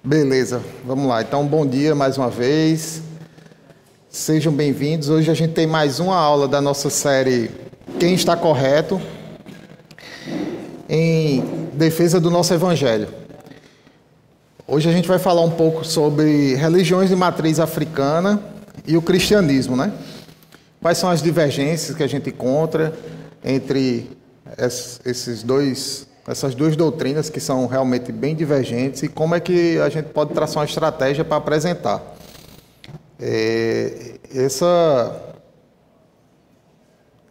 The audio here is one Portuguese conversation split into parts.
Beleza, vamos lá. Então, bom dia mais uma vez. Sejam bem-vindos. Hoje a gente tem mais uma aula da nossa série Quem Está Correto, em defesa do nosso Evangelho. Hoje a gente vai falar um pouco sobre religiões de matriz africana e o cristianismo, né? Quais são as divergências que a gente encontra entre essas duas doutrinas que são realmente bem divergentes e como é que a gente pode traçar uma estratégia para apresentar.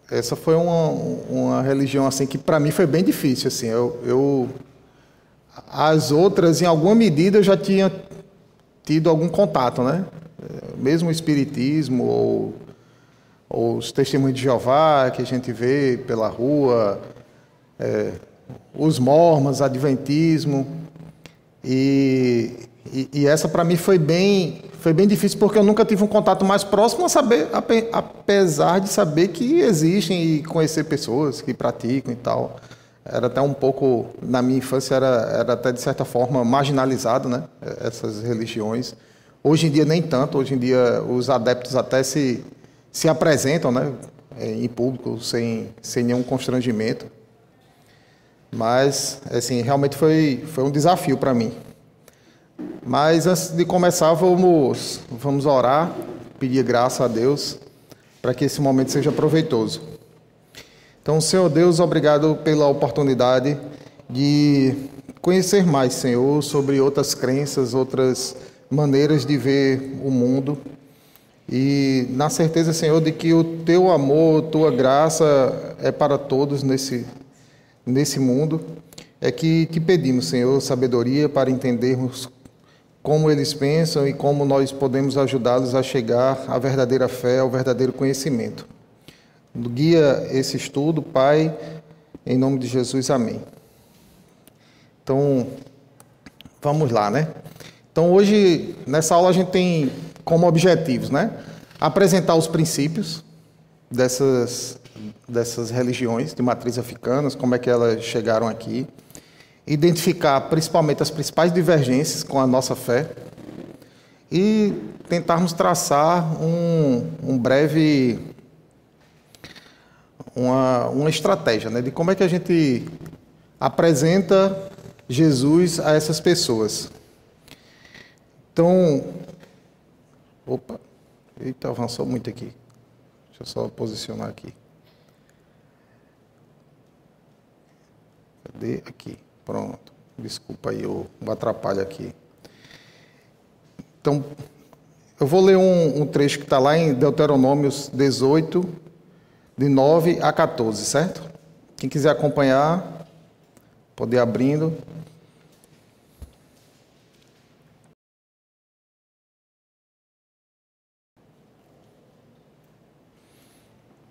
Essa foi uma religião assim que para mim foi bem difícil. Assim, as outras, em alguma medida, eu já tinha tido algum contato, né? Mesmo o espiritismo ou os testemunhos de Jeová que a gente vê pela rua, os mormons, adventismo, e essa para mim foi bem difícil porque eu nunca tive um contato mais próximo apesar de saber que existem e conhecer pessoas que praticam e tal. Era até um pouco, na minha infância, era até de certa forma marginalizado, né? Essas religiões. Hoje em dia nem tanto, hoje em dia os adeptos até se apresentam, né? Em público, sem nenhum constrangimento. Mas, assim, realmente foi um desafio para mim. Mas, antes de começar, vamos orar, pedir graça a Deus, para que esse momento seja proveitoso. Então, Senhor Deus, obrigado pela oportunidade de conhecer mais, Senhor, sobre outras crenças, outras maneiras de ver o mundo. E na certeza, Senhor, de que o Teu amor, Tua graça é para todos nesse mundo, é que te pedimos, Senhor, sabedoria para entendermos como eles pensam e como nós podemos ajudá-los a chegar à verdadeira fé, ao verdadeiro conhecimento. Guia esse estudo, Pai, em nome de Jesus, amém. Então, vamos lá, né? Então, hoje, nessa aula, a gente tem como objetivos, né? Apresentar os princípios dessas religiões de matriz africanas, como é que elas chegaram aqui, identificar principalmente as principais divergências com a nossa fé e tentarmos traçar uma estratégia, né, de como é que a gente apresenta Jesus a essas pessoas. Então, avançou muito aqui. Deixa eu só posicionar aqui. Cadê? Aqui. Pronto. Desculpa aí o atrapalho aqui. Então, eu vou ler um trecho que está lá em Deuteronômios 18, de 9 a 14, certo? Quem quiser acompanhar, pode ir abrindo.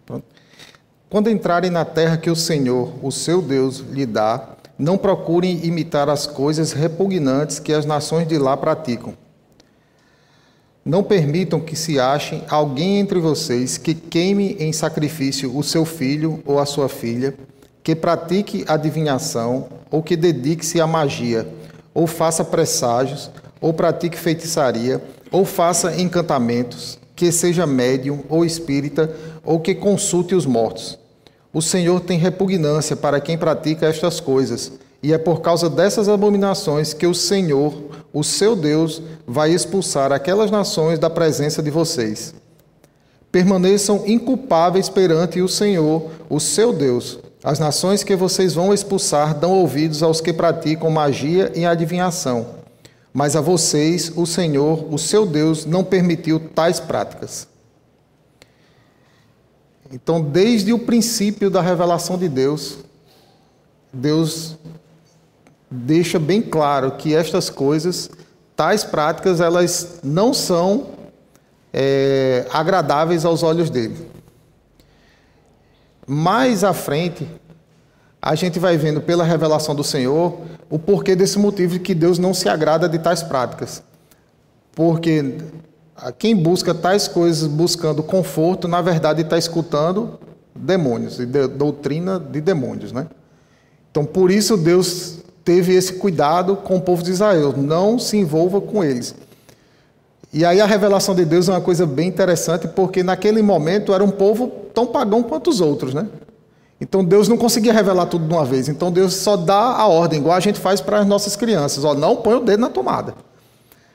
Pronto. Quando entrarem na terra que o Senhor, o seu Deus, lhe dá, não procurem imitar as coisas repugnantes que as nações de lá praticam. Não permitam que se ache alguém entre vocês que queime em sacrifício o seu filho ou a sua filha, que pratique adivinhação, ou que dedique-se à magia, ou faça presságios, ou pratique feitiçaria, ou faça encantamentos, que seja médium ou espírita, ou que consulte os mortos. O Senhor tem repugnância para quem pratica estas coisas, e é por causa dessas abominações que o Senhor, o seu Deus, vai expulsar aquelas nações da presença de vocês. Permaneçam inculpáveis perante o Senhor, o seu Deus. As nações que vocês vão expulsar dão ouvidos aos que praticam magia e adivinhação. Mas a vocês, o Senhor, o seu Deus, não permitiu tais práticas. Então, desde o princípio da revelação de Deus, Deus deixa bem claro que estas coisas, tais práticas, elas não são agradáveis aos olhos dele. Mais à frente, a gente vai vendo pela revelação do Senhor o porquê desse motivo de que Deus não se agrada de tais práticas. Porque quem busca tais coisas buscando conforto, na verdade está escutando demônios, e doutrina de demônios, né? Então, por isso Deus teve esse cuidado com o povo de Israel, não se envolva com eles. E aí a revelação de Deus é uma coisa bem interessante, porque naquele momento era um povo tão pagão quanto os outros, né? Então Deus não conseguia revelar tudo de uma vez, então Deus só dá a ordem, igual a gente faz para as nossas crianças, ó, não põe o dedo na tomada.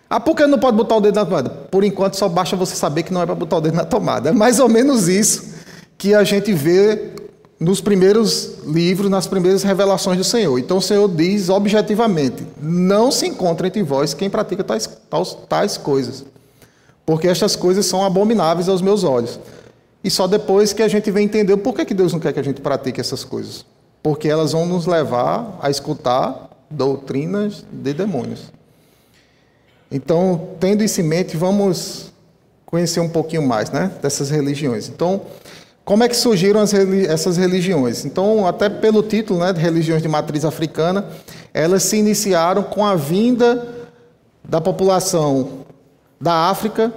Ah, por que não pode botar o dedo na tomada? Por enquanto só basta você saber que não é para botar o dedo na tomada. É mais ou menos isso que a gente vê nos primeiros livros, nas primeiras revelações do Senhor. Então o Senhor diz objetivamente, não se encontra entre vós quem pratica tais coisas, porque estas coisas são abomináveis aos meus olhos. E só depois que a gente vem entender por que Deus não quer que a gente pratique essas coisas. Porque elas vão nos levar a escutar doutrinas de demônios. Então, tendo isso em mente, vamos conhecer um pouquinho mais, né, dessas religiões. Então, como é que surgiram essas religiões? Então, até pelo título, né, de religiões de matriz africana, elas se iniciaram com a vinda da população da África,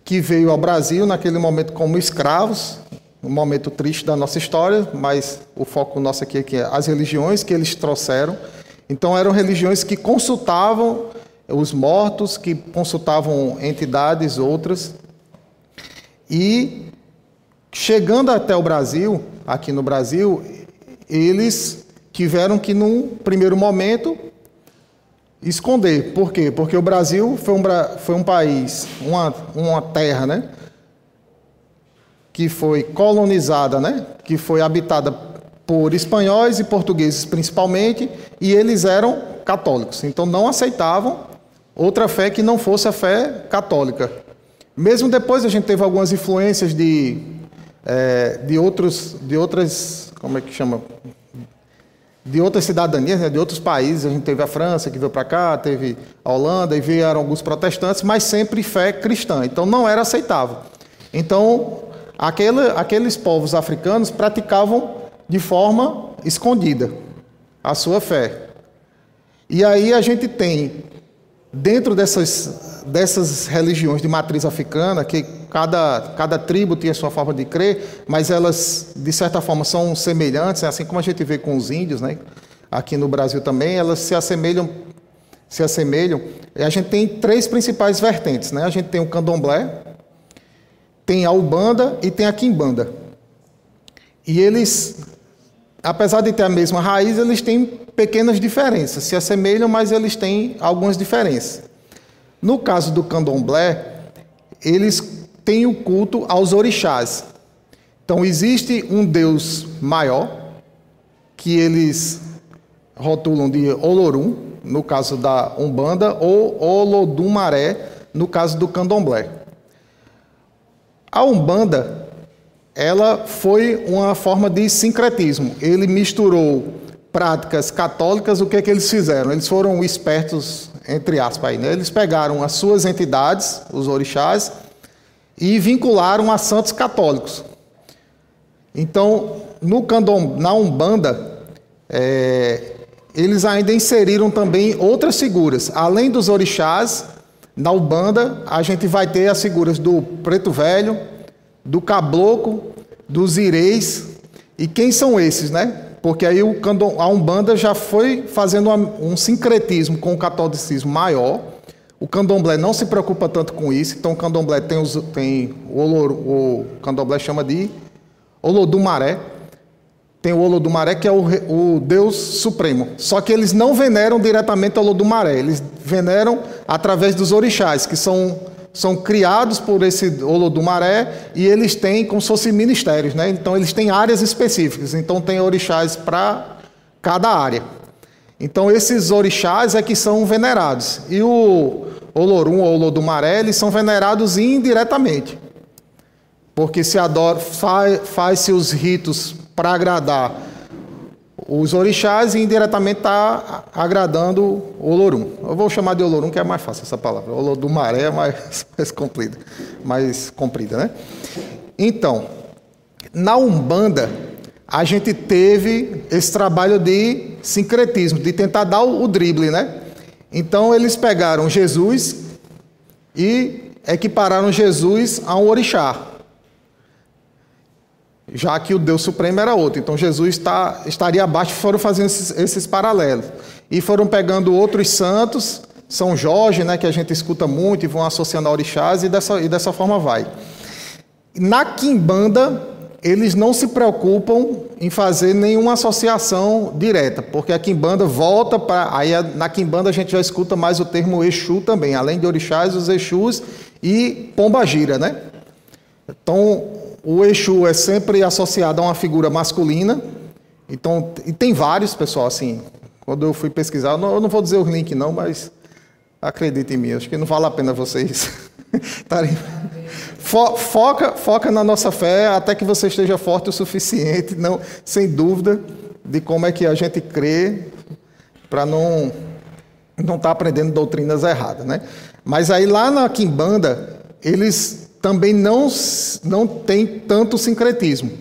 que veio ao Brasil naquele momento como escravos, um momento triste da nossa história, mas o foco nosso aqui é que as religiões que eles trouxeram. Então, eram religiões que consultavam os mortos, que consultavam entidades outras. E, chegando até o Brasil, aqui no Brasil, eles tiveram que, num primeiro momento, esconder. Por quê? Porque o Brasil foi um país, uma terra, né, que foi colonizada, né, que foi habitada por espanhóis e portugueses principalmente, e eles eram católicos. Então não aceitavam outra fé que não fosse a fé católica. Mesmo depois a gente teve algumas influências de outras, como é que chama? De outras cidadanias, né, de outros países. A gente teve a França, que veio para cá, teve a Holanda, e vieram alguns protestantes, mas sempre fé cristã. Então, não era aceitável. Então, aqueles povos africanos praticavam de forma escondida a sua fé. E aí a gente tem, dentro dessas religiões de matriz africana, que cada tribo tinha sua forma de crer, mas elas, de certa forma, são semelhantes, assim como a gente vê com os índios, né? Aqui no Brasil também, elas se assemelham. E a gente tem 3 principais vertentes, né? A gente tem o candomblé, tem a umbanda e tem a quimbanda. E eles, apesar de ter a mesma raiz, eles têm pequenas diferenças, se assemelham, mas eles têm algumas diferenças. No caso do candomblé, eles têm o culto aos orixás. Então, existe um Deus maior, que eles rotulam de Olorum, no caso da Umbanda, ou Olodumaré, no caso do candomblé. A Umbanda, ela foi uma forma de sincretismo. Ele misturou práticas católicas. O que é que eles fizeram? Eles foram espertos, entre aspas, aí, né? Eles pegaram as suas entidades, os orixás, e vincularam a santos católicos. Então, na Umbanda, eles ainda inseriram também outras figuras. Além dos orixás, na Umbanda, a gente vai ter as figuras do preto velho, do caboclo, dos ireis. E quem são esses, né? Porque aí a Umbanda já foi fazendo um sincretismo com o catolicismo maior. O candomblé não se preocupa tanto com isso. Então o candomblé o candomblé chama de Olodumaré. Tem o Olodumaré, que é o Deus Supremo. Só que eles não veneram diretamente o Olodumaré. Eles veneram através dos orixás, que são criados por esse Olodumaré, e eles têm como se fossem ministérios, né? Então eles têm áreas específicas. Então tem orixás para cada área. Então esses orixás é que são venerados. E o Olorum ou Olodumaré, eles são venerados indiretamente. Porque se adora, faz-se os ritos para agradar os orixás e indiretamente está agradando o Olorum. Eu vou chamar de Olorum, que é mais fácil essa palavra. Olodumaré é mais comprida, né? Então, na Umbanda, a gente teve esse trabalho de sincretismo, de tentar dar o drible, né? Então, eles pegaram Jesus e equipararam Jesus a um orixá. já que o Deus Supremo era outro. Então Jesus estaria abaixo, e foram fazendo esses paralelos. E foram pegando outros santos, São Jorge, né, que a gente escuta muito, e vão associando a orixás, e dessa forma vai. Na quimbanda, eles não se preocupam em fazer nenhuma associação direta, porque a quimbanda volta para... Aí na quimbanda a gente já escuta mais o termo Exu também, além de orixás, os Exus e pombagira, né? Então, o Exu é sempre associado a uma figura masculina. Então, e tem vários, pessoal, assim, quando eu fui pesquisar, eu não vou dizer o link não, mas acreditem em mim, acho que não vale a pena vocês estarem... Foca na nossa fé até que você esteja forte o suficiente, não, sem dúvida, de como é que a gente crê, para não estar aprendendo doutrinas erradas, né? Mas aí lá na quimbanda, eles também não têm tanto sincretismo.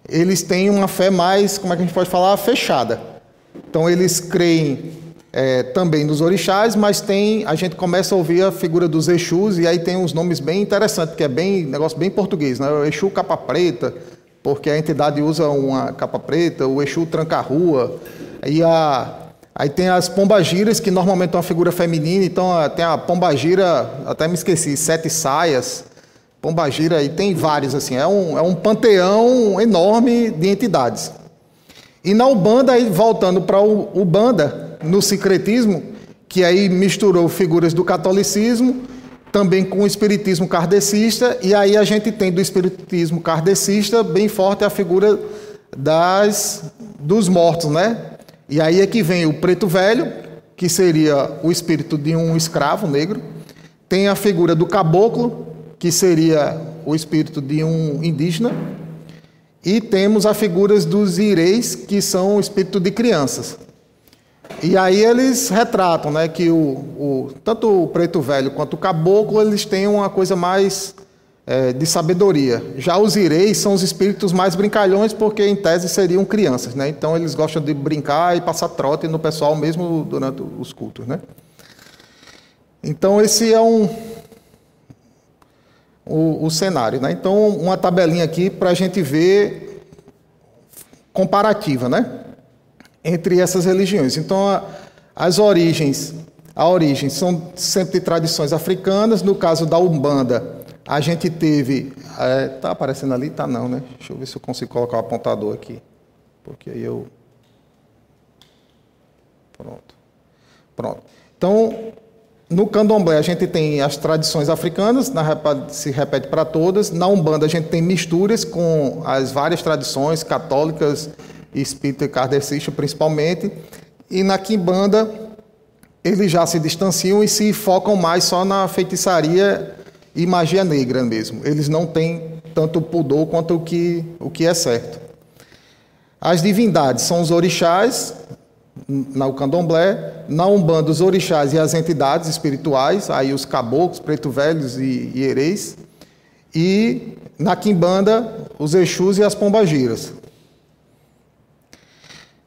Eles têm uma fé mais, como é que a gente pode falar, fechada. Então eles creem também nos orixás, mas a gente começa a ouvir a figura dos Exus, e aí tem uns nomes bem interessantes, que é negócio bem português, né? O Exu Capa Preta, porque a entidade usa uma capa preta, o Exu Tranca-Rua, aí tem as pombagiras, que normalmente é uma figura feminina, então tem a pombagira, até me esqueci, 7 saias, pombagira, e tem vários, assim, é um panteão enorme de entidades. E na Umbanda, aí voltando para o Ubanda, no sincretismo, que aí misturou figuras do catolicismo, também com o espiritismo kardecista, e aí a gente tem do espiritismo kardecista bem forte a figura dos mortos, né? E aí é que vem o preto velho, que seria o espírito de um escravo negro, tem a figura do caboclo, que seria o espírito de um indígena, e temos as figuras dos ireis, que são o espírito de crianças. E aí eles retratam, né, que tanto o preto velho quanto o caboclo, eles têm uma coisa mais de sabedoria. Já os ireis são os espíritos mais brincalhões, porque em tese seriam crianças, né? Então eles gostam de brincar e passar trote no pessoal mesmo durante os cultos, né? Então esse é o cenário, né? Então uma tabelinha aqui para a gente ver comparativa, né, entre essas religiões. Então, a origem são sempre de tradições africanas. No caso da Umbanda, a gente teve... Está aparecendo ali? Está não, né? Deixa eu ver se eu consigo colocar o apontador aqui. Porque aí eu... Pronto. Então, no Candomblé, a gente tem as tradições africanas, se repete para todas. Na Umbanda, a gente tem misturas com as várias tradições católicas, espírita e kardecista principalmente, e na quimbanda eles já se distanciam e se focam mais só na feitiçaria e magia negra mesmo. Eles não têm tanto pudor quanto o que é certo. As divindades são os orixás, no candomblé. Na Umbanda, os orixás e as entidades espirituais, aí os caboclos, preto velhos e hereis. E na quimbanda, os exus e as pombagiras.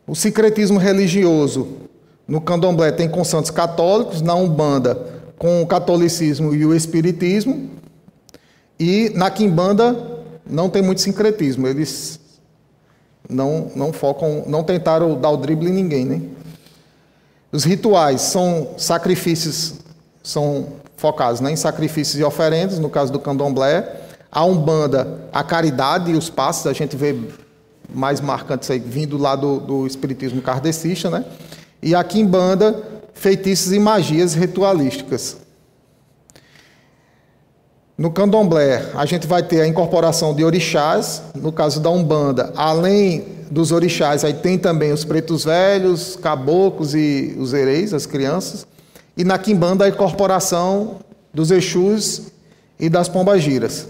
O sincretismo religioso no candomblé tem com santos católicos, na Umbanda com o catolicismo e o espiritismo, e na quimbanda não tem muito sincretismo, eles não focam, não tentaram dar o drible em ninguém, né? Os rituais são sacrifícios, são focados, né, em sacrifícios e oferendas, no caso do candomblé. A Umbanda, a caridade e os passos, a gente vê mais marcantes aí, vindo lá do espiritismo kardecista, né? E a quimbanda, feitiços e magias ritualísticas. No candomblé, a gente vai ter a incorporação de orixás. No caso da Umbanda, além dos orixás, aí tem também os pretos velhos, caboclos e os hereis, as crianças. E na quimbanda, a incorporação dos exus e das pombagiras.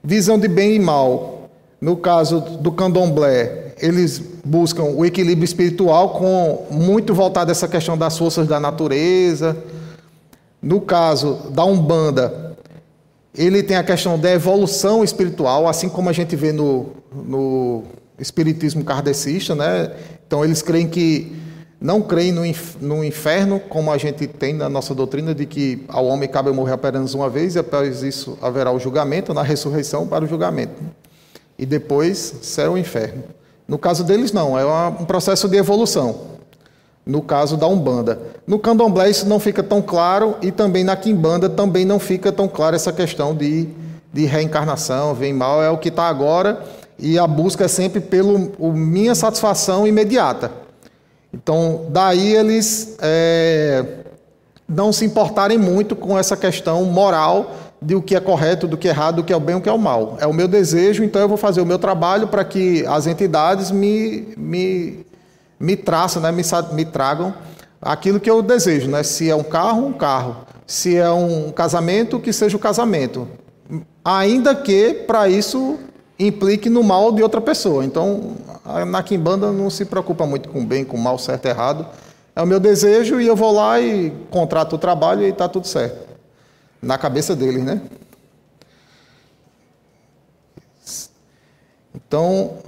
Visão de bem e mal. No caso do candomblé, eles buscam o equilíbrio espiritual, com muito voltado a essa questão das forças da natureza. No caso da Umbanda, ele tem a questão da evolução espiritual, assim como a gente vê no espiritismo kardecista, né? Então eles não creem no inferno, como a gente tem na nossa doutrina, de que ao homem cabe morrer apenas uma vez, e após isso haverá o julgamento, na ressurreição para o julgamento. e depois céu e inferno. No caso deles, não, é um processo de evolução. No caso da Umbanda. No Candomblé isso não fica tão claro e também na Quimbanda também não fica tão claro essa questão de reencarnação, bem e mal, é o que está agora e a busca é sempre pela minha satisfação imediata. Então, daí eles não se importarem muito com essa questão moral de o que é correto, do que é errado, do que é o bem, do que é o mal. É o meu desejo, então eu vou fazer o meu trabalho para que as entidades me traçam, né, me tragam aquilo que eu desejo, né? Se é um carro, um carro. Se é um casamento, que seja o casamento. Ainda que, para isso, implique no mal de outra pessoa. Então, na Quimbanda não se preocupa muito com bem, com mal, certo e errado. É o meu desejo e eu vou lá e contrato o trabalho e está tudo certo. Na cabeça deles, né? Então,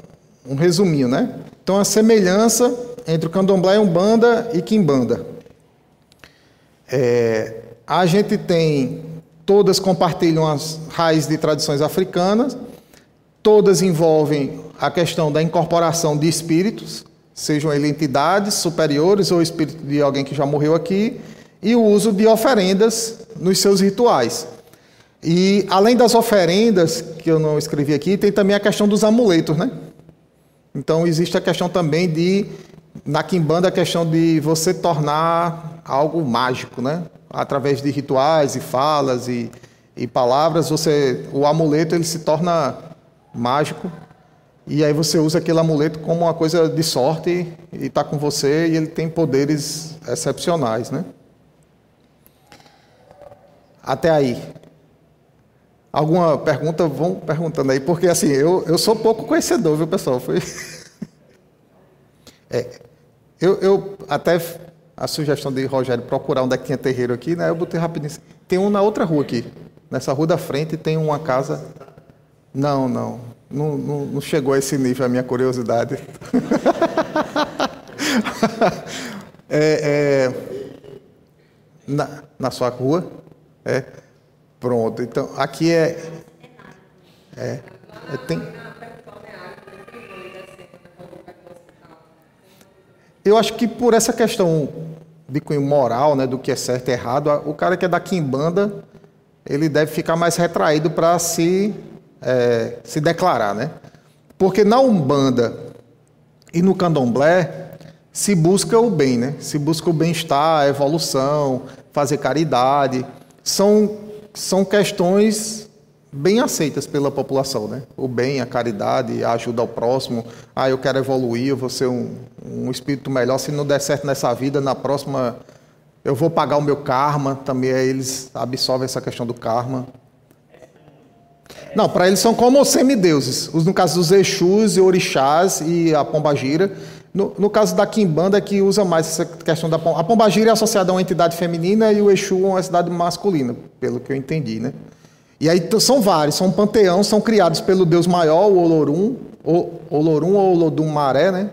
um resuminho, né? Então, a semelhança entre o Candomblé, Umbanda e Quimbanda. A gente tem, todas compartilham as raízes de tradições africanas, todas envolvem a questão da incorporação de espíritos, sejam eles entidades superiores ou espírito de alguém que já morreu aqui, e o uso de oferendas nos seus rituais. E, além das oferendas, que eu não escrevi aqui, tem também a questão dos amuletos, né? Então, existe a questão também na Quimbanda, a questão de você tornar algo mágico, né? Através de rituais e falas e palavras, o amuleto ele se torna mágico e aí você usa aquele amuleto como uma coisa de sorte e está com você e ele tem poderes excepcionais, né? Até aí. Alguma pergunta? Vão perguntando aí, porque assim, eu sou pouco conhecedor, viu, pessoal? Eu até a sugestão de Rogério procurar onde é que tinha terreiro aqui, né? Eu botei rapidinho. Tem um na outra rua aqui. Nessa rua da frente tem uma casa. Não chegou a esse nível a minha curiosidade. Na sua rua? Pronto. Então, aqui tem. Eu acho que por essa questão de cunho moral, né, do que é certo e errado, o cara que é da Quimbanda, ele deve ficar mais retraído para se declarar, né? Porque na Umbanda e no Candomblé se busca o bem, né? Se busca o bem-estar, a evolução, fazer caridade. São questões bem aceitas pela população, né? O bem, a caridade, a ajuda ao próximo. Eu quero evoluir, eu vou ser um espírito melhor. Se não der certo nessa vida, na próxima eu vou pagar o meu karma. Também eles absorvem essa questão do karma. Não, para eles são como semideuses. No caso dos Exus e Orixás e a Pombagira. No caso da Quimbanda é que usa mais essa questão da Pombagira. A Pombagira é associada a uma entidade feminina e o Exu a uma entidade masculina, pelo que eu entendi, né? E aí são vários, são um panteão, são criados pelo Deus maior, o Olorum ou Olodum Maré, né?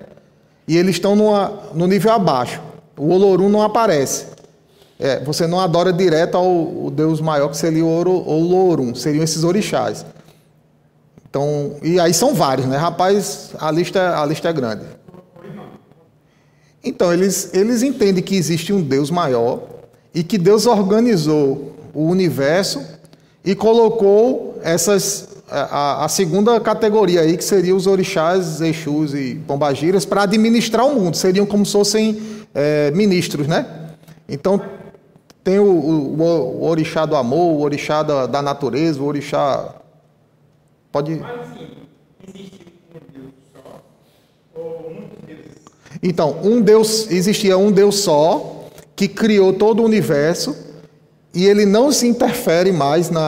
E eles estão no nível abaixo. O Olorum não aparece. Você não adora direto ao Deus maior, que seria o Olorum, seriam esses orixás. Então, e aí são vários, né? Rapaz, a lista é grande. Então, eles entendem que existe um Deus maior e que Deus organizou o universo e colocou a segunda categoria aí, que seria os orixás, Exus e Pombagiras, para administrar o mundo. Seriam como se fossem ministros, né? Então, tem o orixá do amor, o orixá da natureza, o orixá... Pode... Mas, assim, existe um Deus só ou muitos deuses? Então, existia um Deus só, que criou todo o universo, e ele não se interfere mais no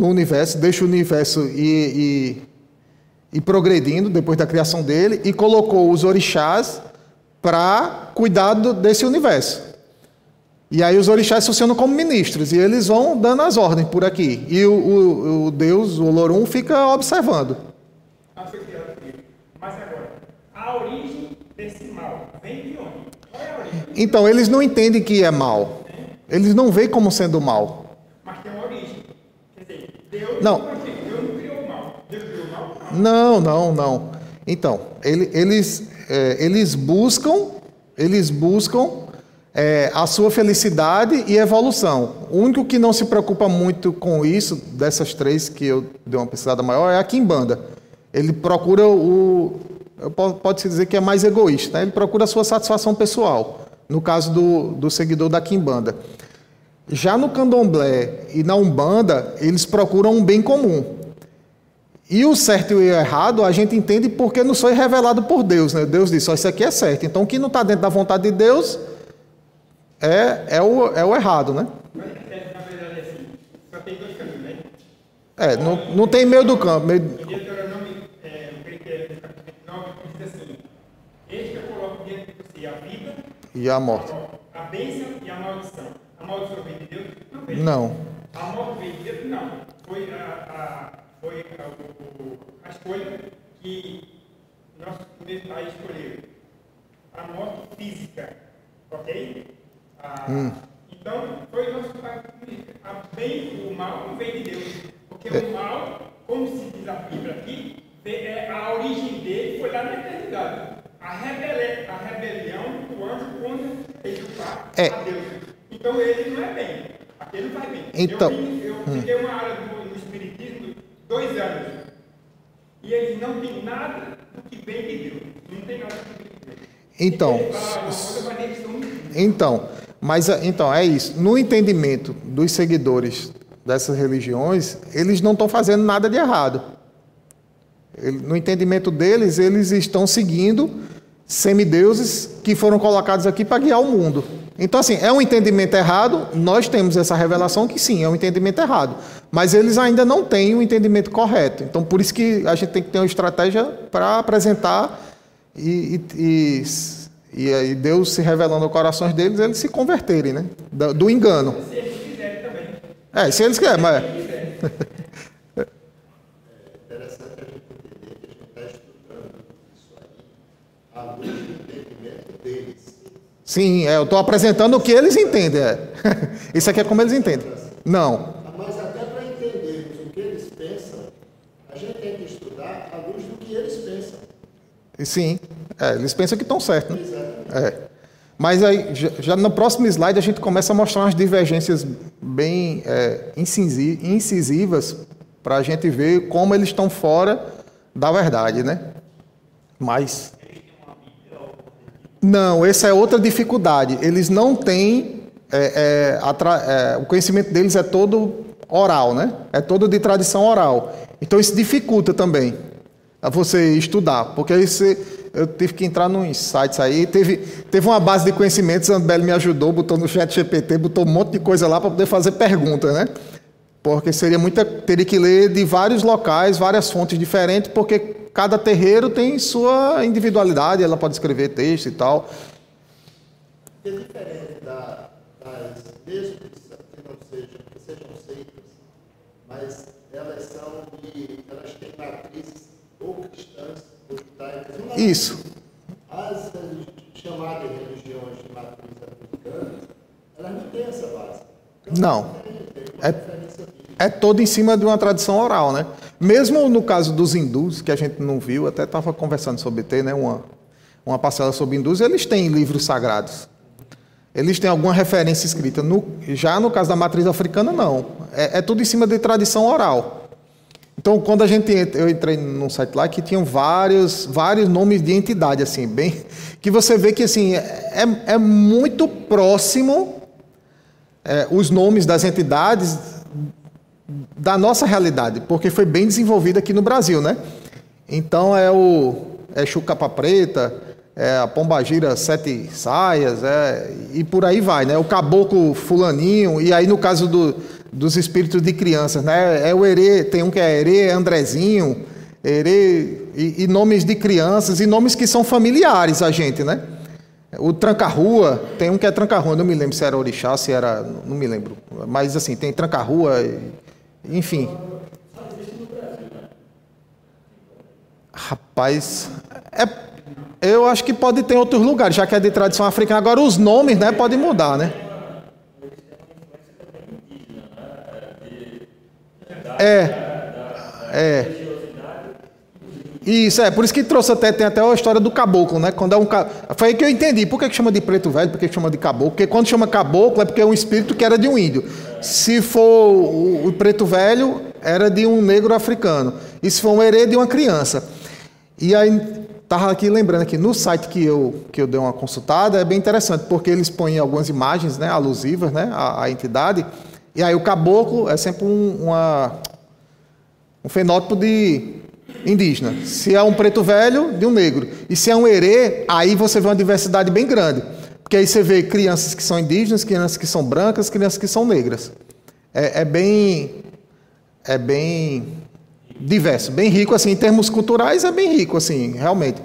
universo, deixa o universo ir progredindo depois da criação dele, e colocou os orixás para cuidar desse universo. E aí os orixás funcionam como ministros, e eles vão dando as ordens por aqui. E o Deus, o Olorum, fica observando. Mas agora, a origem desse mal vem de onde? Qual é a origem? Então, eles não entendem que é mal. Eles não veem como sendo mal. Mas tem uma origem. Quer dizer, Deus não criou o mal. Não, não, não. Então, eles buscam, a sua felicidade e evolução. O único que não se preocupa muito com isso, dessas três que eu dei uma pesquisada maior, é a Quimbanda. Ele procura pode-se dizer que é mais egoísta, né? Ele procura a sua satisfação pessoal, no caso do seguidor da Quimbanda. Já no Candomblé e na Umbanda, eles procuram um bem comum. E o certo e o errado a gente entende porque não foi revelado por Deus, né? Deus disse, ó, isso aqui é certo. Então, o que não está dentro da vontade de Deus é o errado, né? Mas, na verdade, assim, só tem dois caminhos, né? Não tem meio do campo. Em Deuteronômio, no capítulo 9, diz assim, eis que eu coloco dentro de você a vida E a morte. a bênção e a maldição. A maldição veio de Deus? Não veio. Não. A morte veio de Deus? Não. Foi a escolha que nosso pai escolheu. A morte física. Ok? Então, foi nosso pai. A bem o mal não veio de Deus. Porque o mal, como se diz a Bíblia aqui, a origem dele foi lá na eternidade. A rebelião do anjo contra a Deus. Então ele não é bem. Aquele não vai bem. Então, eu fiquei uma aula no Espiritismo 2 anos. E eles não têm nada do que vem de Deus. Não tem nada do que vem de Deus. Então, é isso. No entendimento dos seguidores dessas religiões, eles não estão fazendo nada de errado. No entendimento deles, eles estão seguindo semideuses que foram colocados aqui para guiar o mundo. Então, assim, é um entendimento errado, nós temos essa revelação que sim, é um entendimento errado. Mas eles ainda não têm o entendimento correto. Então, por isso que a gente tem que ter uma estratégia para apresentar e aí Deus se revelando aos corações deles, eles se converterem, né? Do engano. Se eles quiserem também. Se eles quiserem, mas... Interessante a gente entender que a gente está estudando isso aí à luz do entendimento deles. Sim, eu estou apresentando o que eles entendem. Isso aqui é como eles entendem. Não. Mas até para entendermos o que eles pensam, a gente tem que estudar à luz do que eles pensam. Sim, eles pensam que estão certos, né? Mas aí, já no próximo slide, a gente começa a mostrar umas divergências bem incisivas para a gente ver como eles estão fora da verdade, né? Mas... Não, essa é outra dificuldade. Eles não têm... o conhecimento deles é todo oral, né? É todo de tradição oral. Então, isso dificulta também a você estudar, porque aí eu tive que entrar nos sites aí, teve uma base de conhecimentos, a Annabelle me ajudou, botou no chat GPT, botou um monte de coisa lá para poder fazer pergunta, né? Porque teria que ler de vários locais, várias fontes diferentes, porque cada terreiro tem sua individualidade, ela pode escrever texto e tal. É diferente mesmo que sejam seitas, mas elas têm matrizes ou cristãs, ou judaicas. Isso. As chamadas religiões de matriz africana, elas não têm essa base. Então, não. É todo em cima de uma tradição oral, né? Mesmo no caso dos hindus, que a gente não viu, até estava conversando sobre né, uma parcela sobre hindus, eles têm livros sagrados. Eles têm alguma referência escrita. Já no caso da matriz africana, não. É tudo em cima de tradição oral. Então, quando eu entrei num site lá que tinham vários nomes de entidade, assim, bem, que você vê que assim, é muito próximo os nomes das entidades da nossa realidade, porque foi bem desenvolvido aqui no Brasil, né? Então, é Chucapa Preta, a Pombagira Sete Saias, e por aí vai, né? O Caboclo Fulaninho, e aí no caso dos espíritos de crianças, né? É o Herê, tem um que é Herê Andrezinho, Herê, e nomes de crianças, e nomes que são familiares a gente, né? O Tranca-Rua, tem um que é Tranca-Rua, não me lembro se era Orixá, se era, não me lembro, mas assim, tem Tranca-Rua, enfim. Rapaz, eu acho que pode ter em outros lugares, já que é de tradição africana. Agora os nomes, né, podem mudar, né? Isso, por isso que trouxe tem até a história do caboclo, né? Quando é foi aí que eu entendi. Por que chama de preto velho? Por que chama de caboclo? Porque quando chama caboclo é porque é um espírito que era de um índio. Se for o preto velho, era de um negro africano. E se for um herê, de uma criança. E aí, estava aqui lembrando aqui, no site que eu dei uma consultada, é bem interessante, porque eles põem algumas imagens, né, alusivas, né, à entidade. E aí o caboclo é sempre um fenótipo de indígena. Se é um preto velho, de um negro. E se é um herê, aí você vê uma diversidade bem grande. Porque aí você vê crianças que são indígenas, crianças que são brancas, crianças que são negras. É bem diverso, bem rico, assim, em termos culturais é bem rico, assim, realmente.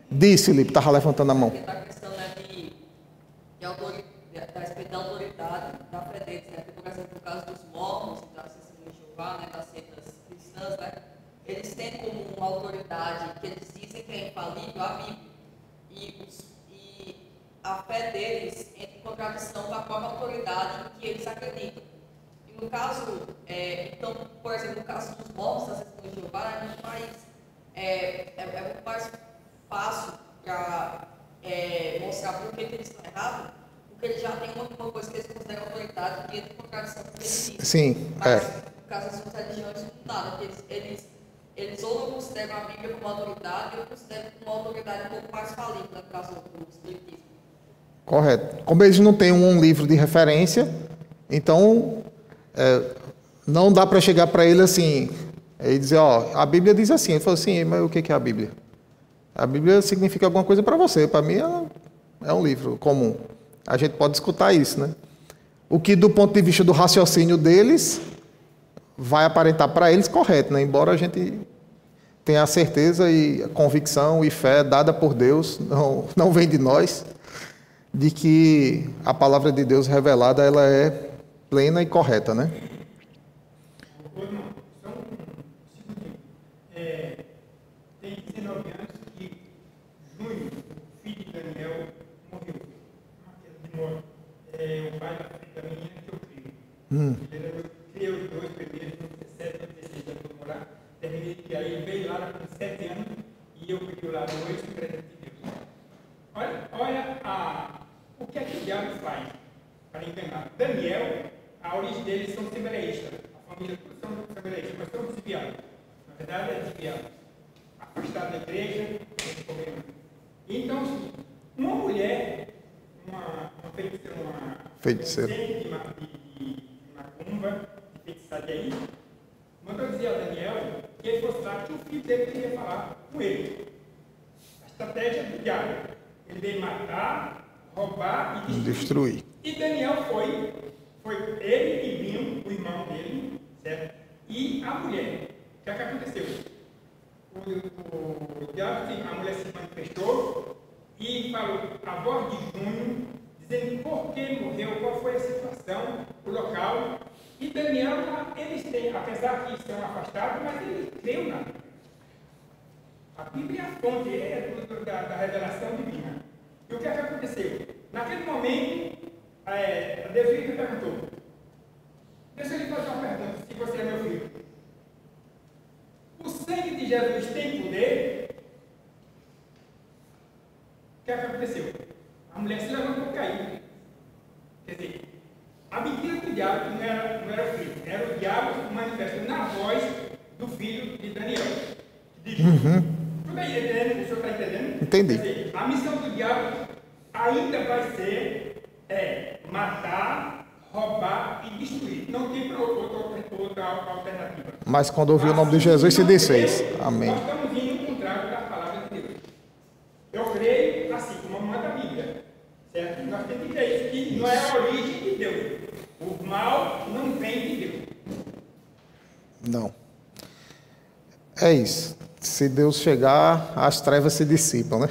Diz, Felipe, estava levantando a mão. A questão, né, da respeito da autoridade da fé deles, né? Por exemplo, no caso dos mormons, da Testemunha de Jeová, né, das seitas cristãs, né? Eles têm como uma autoridade que eles dizem que é infalível a Bíblia. E a fé deles entra em contradição com a própria autoridade em que eles acreditam. E no caso, então, por exemplo, no caso dos mormons da Testemunha de Jeová, é muito mais fácil para mostrar por que eles estão errados, porque eles já têm uma coisa que eles consideram autoridade que entra em contradição com o que eles dizem. Sim, Mas no caso das suas religiões, não nada, porque eles ou não consideram a Bíblia como autoridade, ou consideram como uma autoridade um pouco mais falível, no caso do Espiritismo. Correto. Como eles não têm um livro de referência, então não dá para chegar para ele assim e dizer, a Bíblia diz assim. Ele falou assim, mas o que é a Bíblia? A Bíblia significa alguma coisa para você, para mim é um livro comum. A gente pode escutar isso, né? O que do ponto de vista do raciocínio deles vai aparentar para eles correto, né? Embora a gente tenha a certeza e a convicção e fé dada por Deus, não vem de nós, de que a palavra de Deus revelada ela é plena e correta, né? Tem 19 anos que Júnior, o filho de Daniel, morreu. O pai da filha da menina que eu criei. Eu criei os dois primeiros, com 17 e 16 anos para morar. Terminei de criar ele, veio lá com 7 anos e eu peguei lá 2 e presente de Deus. Olha o que é que o diabo faz para enganar. Daniel, a origem deles são sebreístas. A família todos são sebreístas, mas são desviados. Na verdade, é desviado. Afastado da igreja, então, uma mulher, uma feiticeira de macumba, de feitiçaria aí, mandou dizer ao Daniel que ele fosse lá, que o filho dele queria falar com ele. A estratégia do diabo. Ele veio matar, roubar e destruir. E Daniel foi ele e Binho, o irmão dele, certo? E a mulher. O que é que aconteceu? O diabo, a mulher se manifestou e falou a voz de Júnior, dizendo por que morreu, qual foi a situação, o local. E Daniel, eles têm, apesar que estão afastados, mas eles creem na Bíblia. A Bíblia é a fonte da revelação divina. E o que é que aconteceu? Naquele momento, Deus lhe perguntou: deixa eu lhe fazer uma pergunta, se você é meu filho. O sangue de Jesus tem poder? O que aconteceu? A mulher se levantou e caiu. Quer dizer, a mentira do diabo não era o filho, era o diabo manifestando na voz do filho de Daniel. Tudo aí, entendendo? O senhor está entendendo? Entendi. Quer dizer, a missão do diabo ainda vai ser matar, roubar e destruir. Não tem outra alternativa. Mas quando ouviu o nome de Jesus, se desfez. Amém. Nós estamos indo contrário da palavra de Deus. Eu creio assim, como manda a Bíblia. Certo? Nós temos que crer isso, que não é a origem de Deus. O mal não vem de Deus. Não. É isso. Se Deus chegar, as trevas se dissipam, né?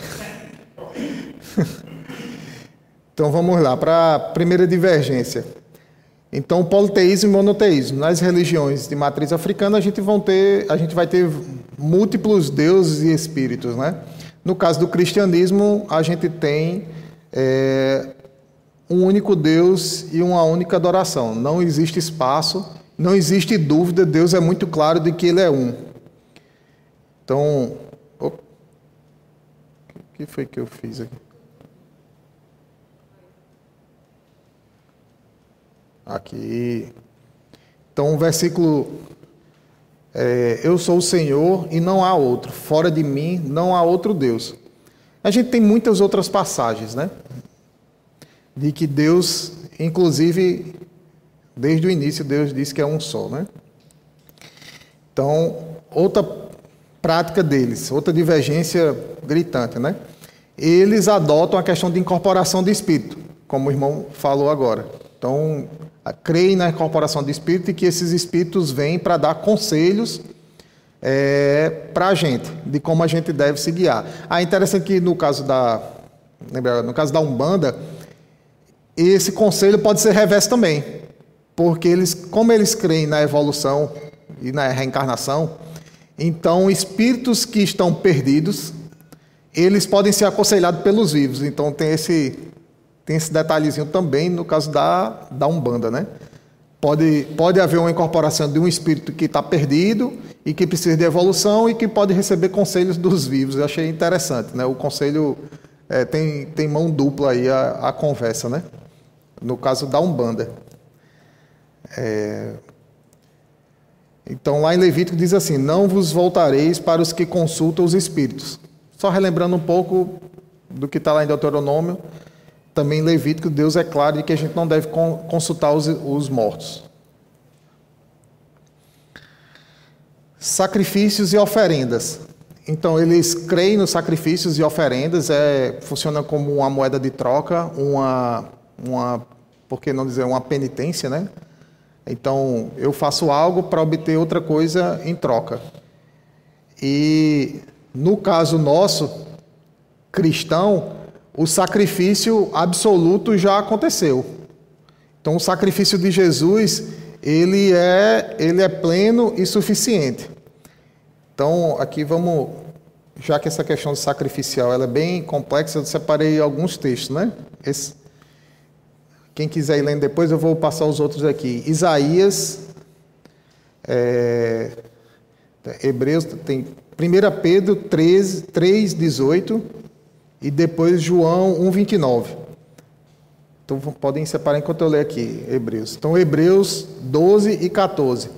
Então vamos lá, para a primeira divergência. Então, politeísmo e monoteísmo. Nas religiões de matriz africana, a gente vai ter múltiplos deuses e espíritos, né? No caso do cristianismo, a gente tem um único Deus e uma única adoração. Não existe espaço não existe dúvida, Deus é muito claro de que Ele é um. Então, o que foi que eu fiz aqui? Aqui. Então, o versículo: eu sou o Senhor e não há outro, fora de mim não há outro Deus. A gente tem muitas outras passagens, né? De que Deus, inclusive, desde o início, Deus disse que é um só, né? Então, outra prática deles, outra divergência gritante, né? Eles adotam a questão de incorporação de espírito, como o irmão falou agora. Então, creem na incorporação de espírito e que esses espíritos vêm para dar conselhos para a gente, de como a gente deve se guiar. Interessante que no caso da Umbanda, esse conselho pode ser reverso também, porque como eles creem na evolução e na reencarnação, então espíritos que estão perdidos, eles podem ser aconselhados pelos vivos. Então tem esse detalhezinho também no caso da Umbanda, né? Pode haver uma incorporação de um espírito que está perdido e que precisa de evolução e que pode receber conselhos dos vivos. Eu achei interessante, né? O conselho tem mão dupla aí a conversa, né? No caso da Umbanda. Então, lá em Levítico diz assim: não vos voltareis para os que consultam os espíritos. Só relembrando um pouco do que está lá em Deuteronômio, também em Levítico, Deus é claro de que a gente não deve consultar os mortos. Sacrifícios e oferendas. Então, eles creem nos sacrifícios e oferendas, funciona como uma moeda de troca, por que não dizer, uma penitência, né? Então, eu faço algo para obter outra coisa em troca. E, no caso nosso, cristão, o sacrifício absoluto já aconteceu. Então, o sacrifício de Jesus, ele é pleno e suficiente. Então, aqui vamos, já que essa questão do sacrificial ela é bem complexa, eu separei alguns textos, né? Quem quiser ir lendo depois, eu vou passar os outros aqui. Isaías, Hebreus, tem 1 Pedro 3:18 e depois João 1:29. Então, podem separar enquanto eu leio aqui, Hebreus. Então, Hebreus 12 e 14.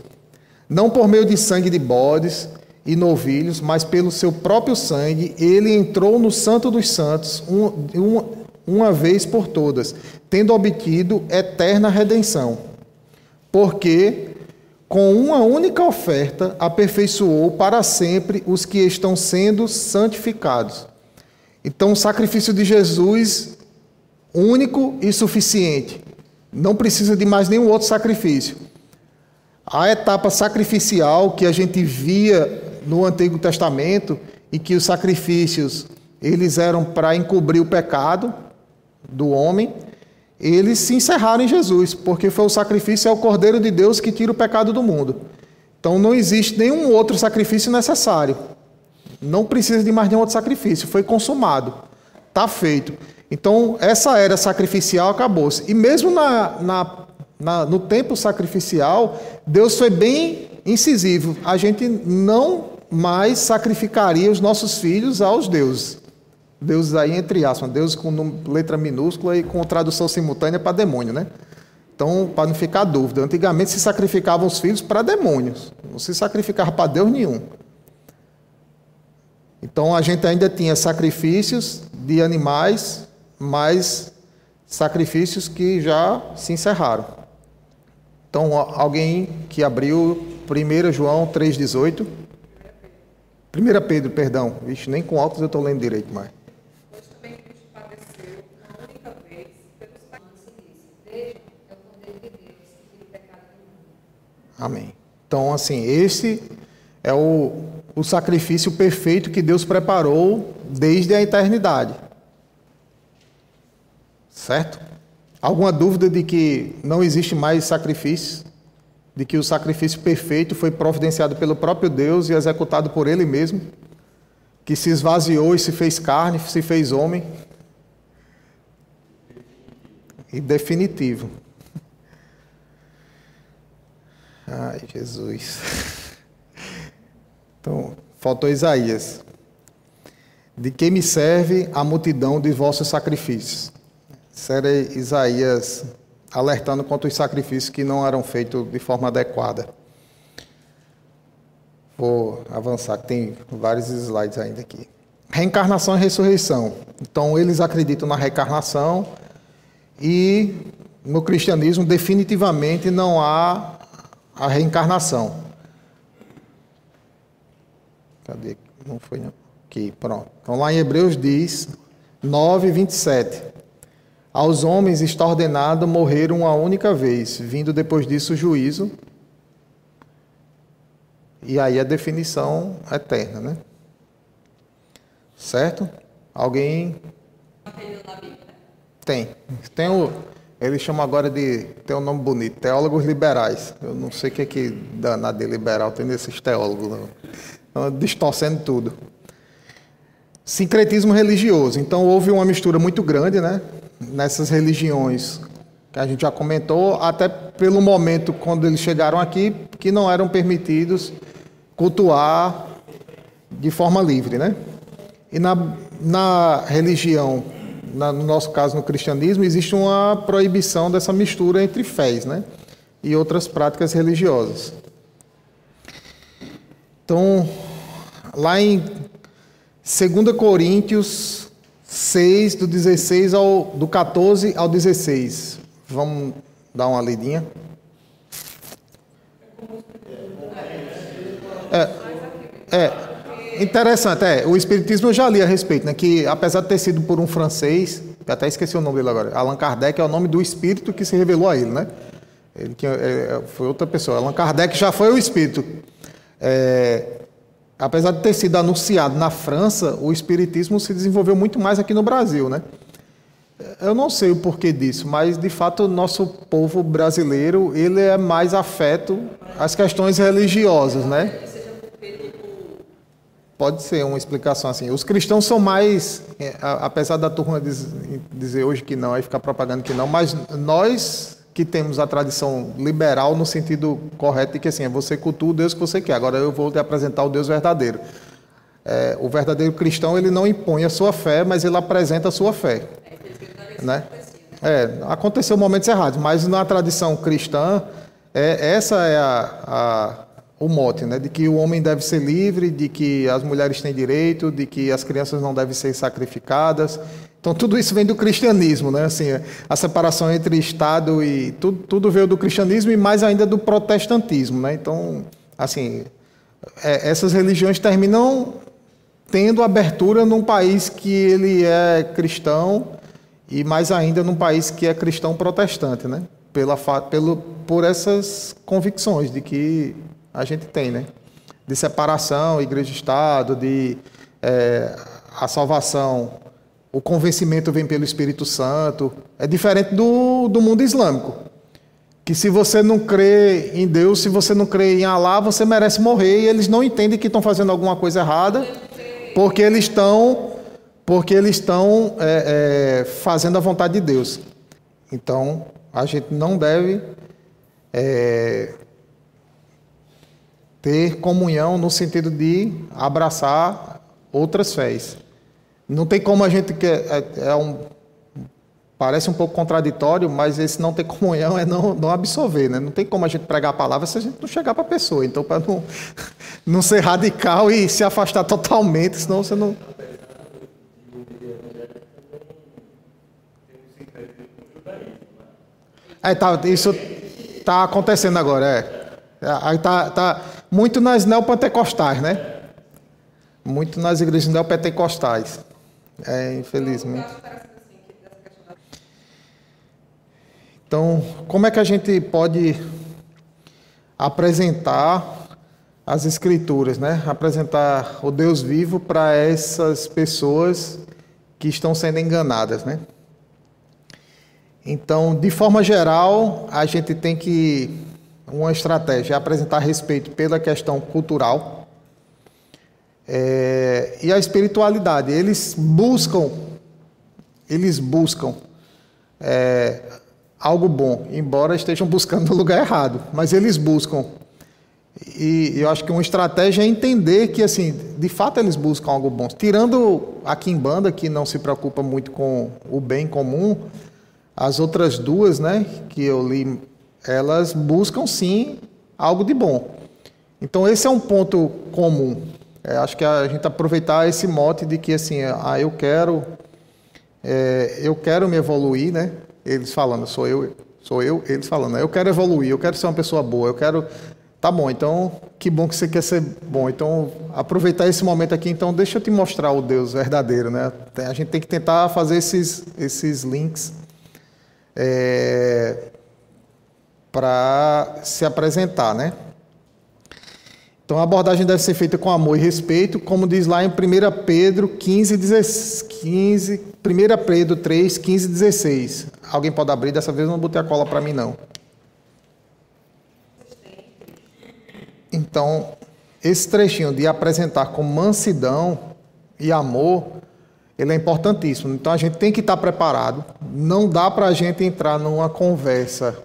Não por meio de sangue de bodes e novilhos, mas pelo seu próprio sangue, ele entrou no Santo dos Santos uma vez por todas, tendo obtido eterna redenção. Porque, com uma única oferta, aperfeiçoou para sempre os que estão sendo santificados. Então, o sacrifício de Jesus, único e suficiente. Não precisa de mais nenhum outro sacrifício. A etapa sacrificial que a gente via no Antigo Testamento, e que os sacrifícios eles eram para encobrir o pecado do homem, eles se encerraram em Jesus, porque foi o sacrifício, é o Cordeiro de Deus que tira o pecado do mundo. Então não existe nenhum outro sacrifício necessário. Não precisa de mais nenhum outro sacrifício. Foi consumado. Está feito. Então, essa era sacrificial acabou-se. E mesmo no tempo sacrificial, Deus foi bem incisivo. A gente não mais sacrificaria os nossos filhos aos deuses. Deuses aí, entre aspas. Deus com letra minúscula e com tradução simultânea para demônio, né? Então, para não ficar dúvida, antigamente se sacrificavam os filhos para demônios. Não se sacrificava para Deus nenhum. Então, a gente ainda tinha sacrifícios de animais, mas sacrifícios que já se encerraram. Então, alguém que abriu 1 João 3,18. 1 Pedro, perdão. Vixe, nem com óculos eu estou lendo direito mais. Pois também Cristo padeceu uma única vez pelos pecados. Vejam, é o poder de Deus que tira o pecado do mundo. Amém. Então, assim, esse é o sacrifício perfeito que Deus preparou desde a eternidade. Certo? Alguma dúvida de que não existe mais sacrifício? De que o sacrifício perfeito foi providenciado pelo próprio Deus e executado por Ele mesmo? Que se esvaziou e se fez carne, se fez homem? E definitivo. Ai, Jesus. Então, faltou Isaías. De que me serve a multidão de vossos sacrifícios? Isso era Isaías alertando contra os sacrifícios que não eram feitos de forma adequada. Vou avançar, que tem vários slides ainda aqui. Reencarnação e ressurreição. Então, eles acreditam na reencarnação e no cristianismo definitivamente não há a reencarnação. Cadê? Não foi, não. Aqui, pronto. Então, lá em Hebreus diz, 9:27. Aos homens está ordenado morrer uma única vez, vindo depois disso o juízo. E aí a definição eterna, né? Certo? Alguém? Tem. Eles chamam agora de... Tem um nome bonito, teólogos liberais. Eu não sei o que danado de liberal tem nesses teólogos, não. Estão distorcendo tudo. Sincretismo religioso. Então, houve uma mistura muito grande, né? Nessas religiões que a gente já comentou, até pelo momento quando eles chegaram aqui, que não eram permitidos cultuar de forma livre, né? E na religião, no nosso caso no cristianismo, existe uma proibição dessa mistura entre fés, né? E outras práticas religiosas. Então, lá em 2 Coríntios 6, do 14 ao 16. Vamos dar uma lidinha. Interessante, o Espiritismo eu já li a respeito, né, que apesar de ter sido por um francês, eu até esqueci o nome dele agora, Allan Kardec é o nome do espírito que se revelou a ele, né? Ele foi outra pessoa, Allan Kardec já foi o espírito. Apesar de ter sido anunciado na França, o Espiritismo se desenvolveu muito mais aqui no Brasil, né? Eu não sei o porquê disso, mas de fato o nosso povo brasileiro, ele é mais afeto às questões religiosas, né? Pode ser uma explicação assim. Os cristãos são mais, apesar da turma dizer hoje que não, aí ficar propagando que não, mas nós que temos a tradição liberal no sentido correto de que assim, você cultua o Deus que você quer, agora eu vou te apresentar o Deus verdadeiro. O verdadeiro cristão, ele não impõe a sua fé, mas ele apresenta a sua fé. Né? Aconteceu momentos errados, mas na tradição cristã, essa é o mote, né? De que o homem deve ser livre, de que as mulheres têm direito, de que as crianças não devem ser sacrificadas. Então, tudo isso vem do cristianismo, né? Assim, a separação entre Estado e... Tudo veio do cristianismo e mais ainda do protestantismo, né? Então, assim, essas religiões terminam tendo abertura num país que ele é cristão e mais ainda num país que é cristão protestante, né? Por essas convicções de que a gente tem, né? De separação, igreja e Estado, de a salvação... O convencimento vem pelo Espírito Santo. É diferente do mundo islâmico. Que se você não crê em Deus, se você não crê em Alá, você merece morrer. E eles não entendem que estão fazendo alguma coisa errada, porque eles estão fazendo a vontade de Deus. Então, a gente não deve ter comunhão no sentido de abraçar outras fés. Não tem como a gente... Parece um pouco contraditório, mas esse não ter comunhão é não absorver, né? Não tem como a gente pregar a palavra se a gente não chegar para a pessoa. Então, para não ser radical e se afastar totalmente, senão você não... Isso está acontecendo agora, Aí tá muito nas neopentecostais, né? Muito nas igrejas neopentecostais. Infelizmente. Então, como é que a gente pode apresentar as Escrituras, né? Apresentar o Deus vivo para essas pessoas que estão sendo enganadas, né? Então, de forma geral, a gente tem uma estratégia, apresentar respeito pela questão cultural, e a espiritualidade. Eles buscam algo bom, embora estejam buscando no lugar errado, mas eles buscam E eu acho que uma estratégia é entender que, assim, de fato eles buscam algo bom. Tirando a Quimbanda, que não se preocupa muito com o bem comum, as outras duas, né, que eu li, elas buscam sim algo de bom. Então esse é um ponto comum. Acho que a gente aproveitar esse mote de que, assim, eu quero me evoluir, né? Eles falando, sou eu, eles falando, eu quero evoluir, eu quero ser uma pessoa boa, eu quero... Tá bom, então, que bom que você quer ser bom. Então, aproveitar esse momento aqui, então, deixa eu te mostrar o Deus verdadeiro, né? A gente tem que tentar fazer esses links para se apresentar, né? Então, a abordagem deve ser feita com amor e respeito, como diz lá em 1 Pedro 1 Pedro 3, 15 e 16. Alguém pode abrir? Dessa vez eu não botei a cola para mim, não. Então, esse trechinho de apresentar com mansidão e amor, ele é importantíssimo. Então, a gente tem que estar preparado. Não dá para a gente entrar numa conversa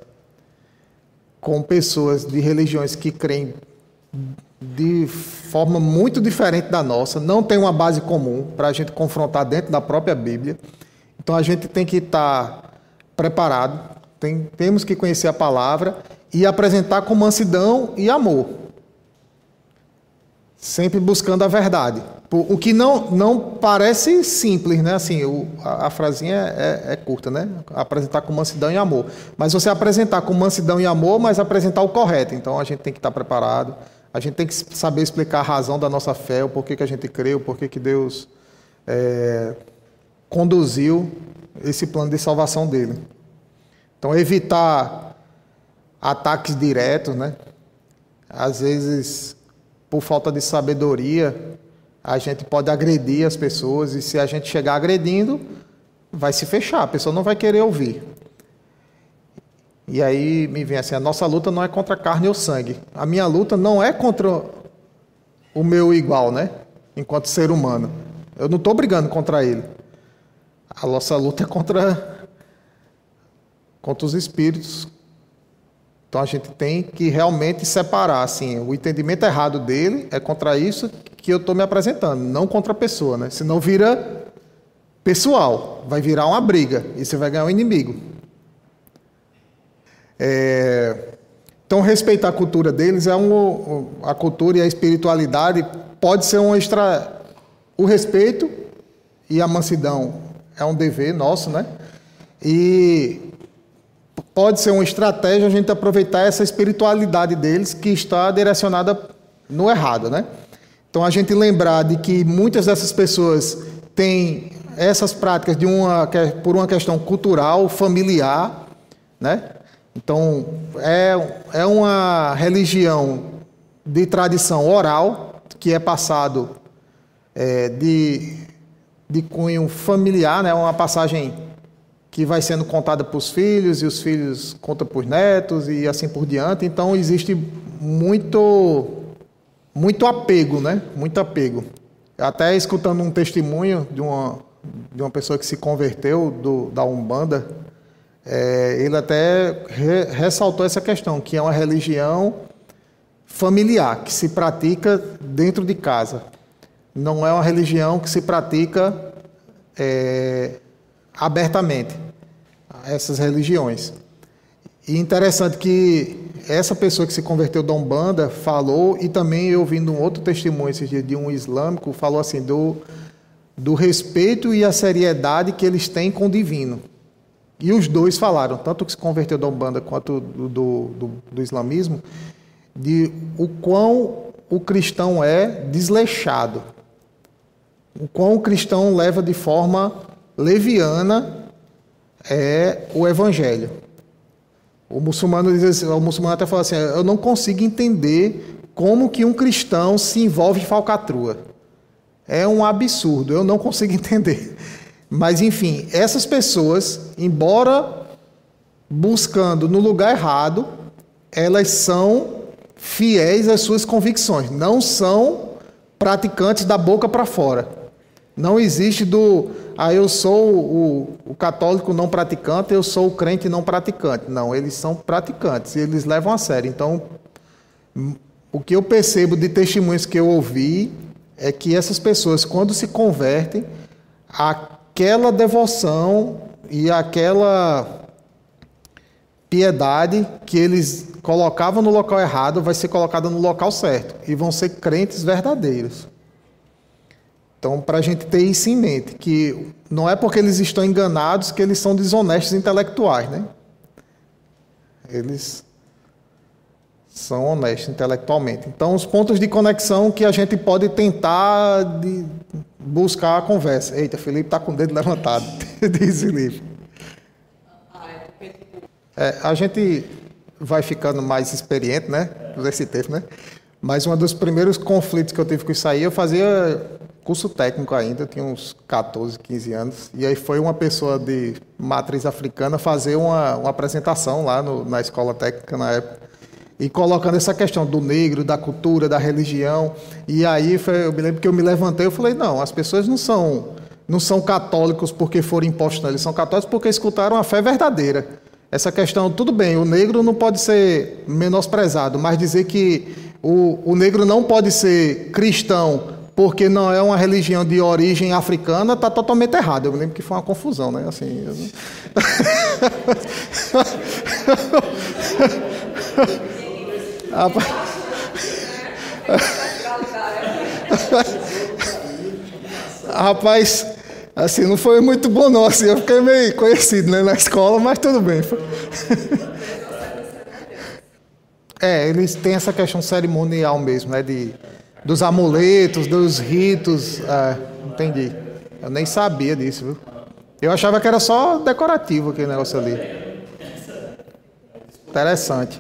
com pessoas de religiões que creem de forma muito diferente da nossa, não tem uma base comum para a gente confrontar dentro da própria Bíblia. Então, a gente tem que estar preparado, temos que conhecer a palavra e apresentar com mansidão e amor. Sempre buscando a verdade. O que não parece simples, né? Assim, a frasinha é curta, né? Apresentar com mansidão e amor. Mas você apresentar com mansidão e amor, mas apresentar o correto. Então, a gente tem que estar preparado. A gente tem que saber explicar a razão da nossa fé, o porquê que a gente crê, o porquê que Deus conduziu esse plano de salvação dele. Então, evitar ataques diretos, né? Às vezes... por falta de sabedoria, a gente pode agredir as pessoas, e se a gente chegar agredindo, vai se fechar, a pessoa não vai querer ouvir. E aí me vem assim, a nossa luta não é contra carne ou sangue. A minha luta não é contra o meu igual, né? Enquanto ser humano. Eu não estou brigando contra ele. A nossa luta é contra os espíritos. Então, a gente tem que realmente separar, assim, o entendimento errado dele é contra isso que eu estou me apresentando, não contra a pessoa, né? Senão vira pessoal, vai virar uma briga e você vai ganhar um inimigo. Então, respeitar a cultura deles a cultura e a espiritualidade pode ser o respeito e a mansidão é um dever nosso, né? E pode ser uma estratégia a gente aproveitar essa espiritualidade deles que está direcionada no errado, né? Então, a gente lembrar de que muitas dessas pessoas têm essas práticas por uma questão cultural, familiar, né? Então, é uma religião de tradição oral, que é passado de cunho familiar, né? Uma passagem que vai sendo contada para os filhos, e os filhos contam para os netos, e assim por diante. Então, existe muito apego, né? Muito apego. Até escutando um testemunho de uma pessoa que se converteu da Umbanda, ele até ressaltou essa questão, que é uma religião familiar, que se pratica dentro de casa. Não é uma religião que se pratica abertamente, essas religiões. E interessante que essa pessoa que se converteu da Umbanda falou, e também eu ouvindo um outro testemunho esses dias de um islâmico, falou assim, do respeito e a seriedade que eles têm com o divino. E os dois falaram, tanto que se converteu da Umbanda quanto do islamismo, de o quão o cristão é desleixado, o quão o cristão leva de forma leviana o evangelho. O muçulmano até fala assim, eu não consigo entender como que um cristão se envolve em falcatrua. É um absurdo, eu não consigo entender. Mas, enfim, essas pessoas, embora buscando no lugar errado, elas são fiéis às suas convicções, não são praticantes da boca para fora. Não existe eu sou o católico não praticante, eu sou o crente não praticante. Não, eles são praticantes e eles levam a sério. Então, o que eu percebo de testemunhos que eu ouvi é que essas pessoas, quando se convertem, aquela devoção e aquela piedade que eles colocavam no local errado vai ser colocada no local certo e vão ser crentes verdadeiros. Então, para a gente ter isso em mente, que não é porque eles estão enganados que eles são desonestos intelectuais, né? Eles são honestos intelectualmente. Então, os pontos de conexão que a gente pode tentar buscar a conversa. Eita, Felipe está com o dedo levantado, diz Felipe. A gente vai ficando mais experiente, né? Nesse tempo, né? Mas um dos primeiros conflitos que eu tive com isso aí, eu fazia curso técnico ainda, tinha uns 14, 15 anos. E aí foi uma pessoa de matriz africana fazer uma apresentação lá na escola técnica na época. E colocando essa questão do negro, da cultura, da religião. E aí eu me lembro que eu me levantei e falei, não, as pessoas não são católicos porque foram impostos, não. Eles são católicos porque escutaram a fé verdadeira. Essa questão, tudo bem, o negro não pode ser menosprezado, mas dizer que o negro não pode ser cristão porque não é uma religião de origem africana, está totalmente errado. Eu me lembro que foi uma confusão, né? Assim, Rapaz, assim, não foi muito bom não, assim, eu fiquei meio conhecido, né, na escola, mas tudo bem. Eles têm essa questão cerimonial mesmo, né, dos amuletos, dos ritos, entendi. Eu nem sabia disso, viu? Eu achava que era só decorativo aquele negócio ali. Interessante.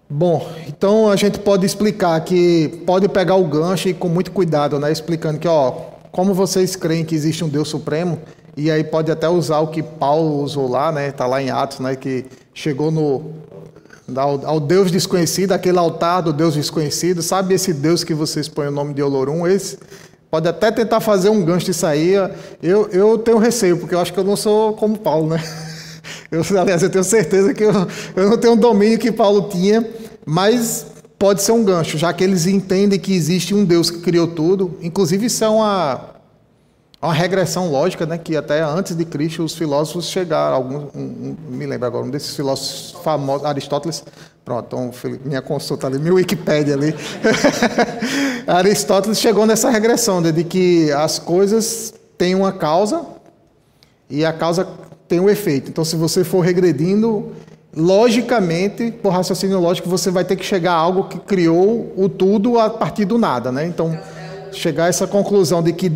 Bom, então a gente pode explicar que pode pegar o gancho e com muito cuidado, né, explicando que, como vocês creem que existe um Deus supremo, e aí pode até usar o que Paulo usou lá, né, tá lá em Atos, né, que chegou ao Deus desconhecido, aquele altar do Deus desconhecido, sabe esse Deus que vocês põem o nome de Olorum? Esse pode até tentar fazer um gancho disso aí. Eu tenho receio, porque eu acho que eu não sou como Paulo, né? Aliás, eu tenho certeza que eu não tenho o domínio que Paulo tinha, mas pode ser um gancho, já que eles entendem que existe um Deus que criou tudo. Inclusive, isso é uma regressão lógica, né, que até antes de Cristo os filósofos chegaram, me lembro agora, um desses filósofos famosos, Aristóteles, pronto, então minha consulta ali, minha Wikipédia ali, Aristóteles chegou nessa regressão, de que as coisas têm uma causa e a causa tem um efeito. Então, se você for regredindo, logicamente, por raciocínio lógico, você vai ter que chegar a algo que criou o tudo a partir do nada, né? Então, chegar a essa conclusão de que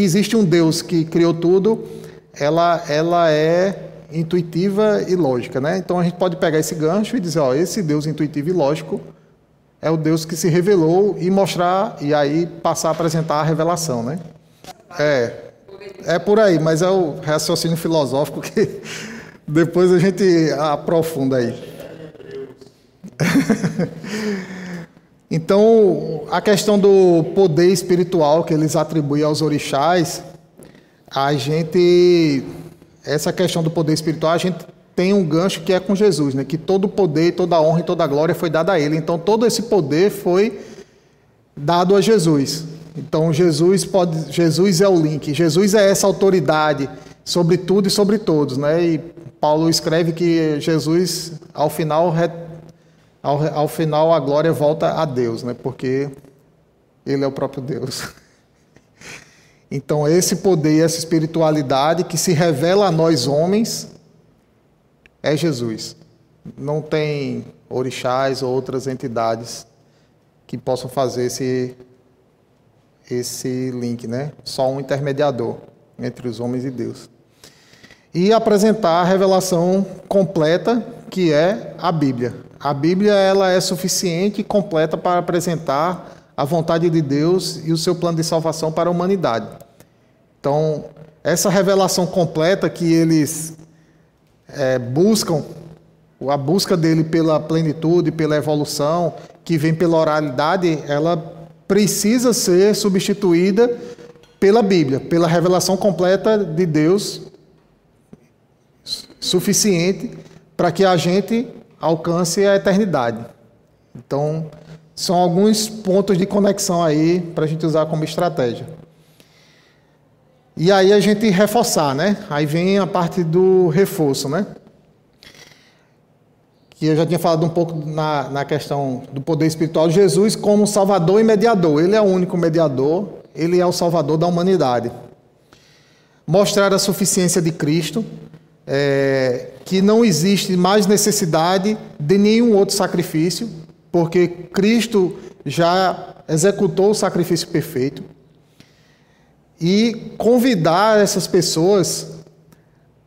existe um Deus que criou tudo, ela é intuitiva e lógica, né? Então a gente pode pegar esse gancho e dizer, esse Deus intuitivo e lógico é o Deus que se revelou e mostrar, e aí passar a apresentar a revelação, né? É por aí, mas é o raciocínio filosófico que depois a gente aprofunda aí. Então, a questão do poder espiritual que eles atribuem aos orixás, essa questão do poder espiritual, a gente tem um gancho que é com Jesus, né? Que todo o poder, toda a honra e toda a glória foi dada a Ele. Então, todo esse poder foi dado a Jesus. Então, Jesus é o link, Jesus é essa autoridade sobre tudo e sobre todos, né? E Paulo escreve que Jesus, ao final a glória volta a Deus, né? Porque Ele é o próprio Deus. Então, esse poder, essa espiritualidade que se revela a nós homens é Jesus. Não tem orixás ou outras entidades que possam fazer esse link, né? Só um intermediador entre os homens e Deus. E apresentar a revelação completa, que é a Bíblia. A Bíblia, ela é suficiente e completa para apresentar a vontade de Deus e o seu plano de salvação para a humanidade. Então, essa revelação completa que eles buscam, a busca dele pela plenitude, pela evolução, que vem pela oralidade, ela precisa ser substituída pela Bíblia, pela revelação completa de Deus, suficiente para que a gente alcance a eternidade. Então, são alguns pontos de conexão aí para a gente usar como estratégia. E aí a gente reforçar, né? Aí vem a parte do reforço, né? Que eu já tinha falado um pouco na questão do poder espiritual de Jesus como Salvador e mediador. Ele é o único mediador, ele é o Salvador da humanidade. Mostrar a suficiência de Cristo, que não existe mais necessidade de nenhum outro sacrifício, porque Cristo já executou o sacrifício perfeito. E convidar essas pessoas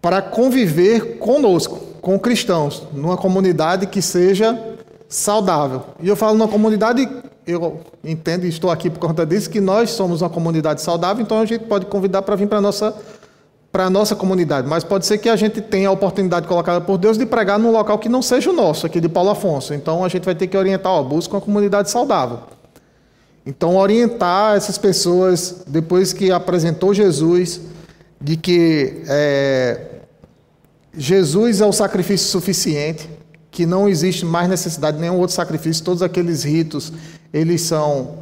para conviver conosco, com cristãos, numa comunidade que seja saudável. E eu falo numa comunidade, eu entendo e estou aqui por conta disso, que nós somos uma comunidade saudável, então a gente pode convidar para vir para a nossa comunidade. Mas pode ser que a gente tenha a oportunidade colocada por Deus de pregar num local que não seja o nosso, aqui de Paulo Afonso. Então a gente vai ter que orientar, busca uma comunidade saudável. Então, orientar essas pessoas, depois que apresentou Jesus, de que Jesus é o sacrifício suficiente, que não existe mais necessidade de nenhum outro sacrifício, todos aqueles ritos, eles são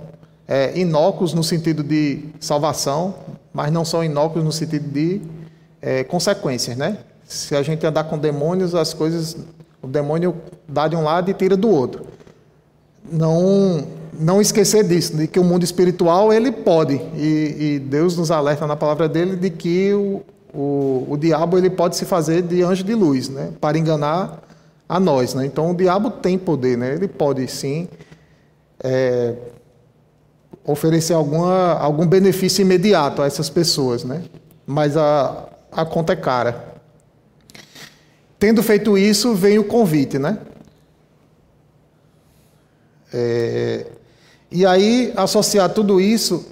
inócuos no sentido de salvação, mas não são inócuos no sentido de consequências, né? Se a gente andar com demônios, as coisas, o demônio dá de um lado e tira do outro. Não esquecer disso, de que o mundo espiritual ele pode, e Deus nos alerta na palavra dele de que o diabo ele pode se fazer de anjo de luz, né, para enganar a nós, né? Então o diabo tem poder, né? Ele pode sim oferecer algum benefício imediato a essas pessoas, né? Mas a conta é cara. Tendo feito isso, vem o convite, né? E aí, associar tudo isso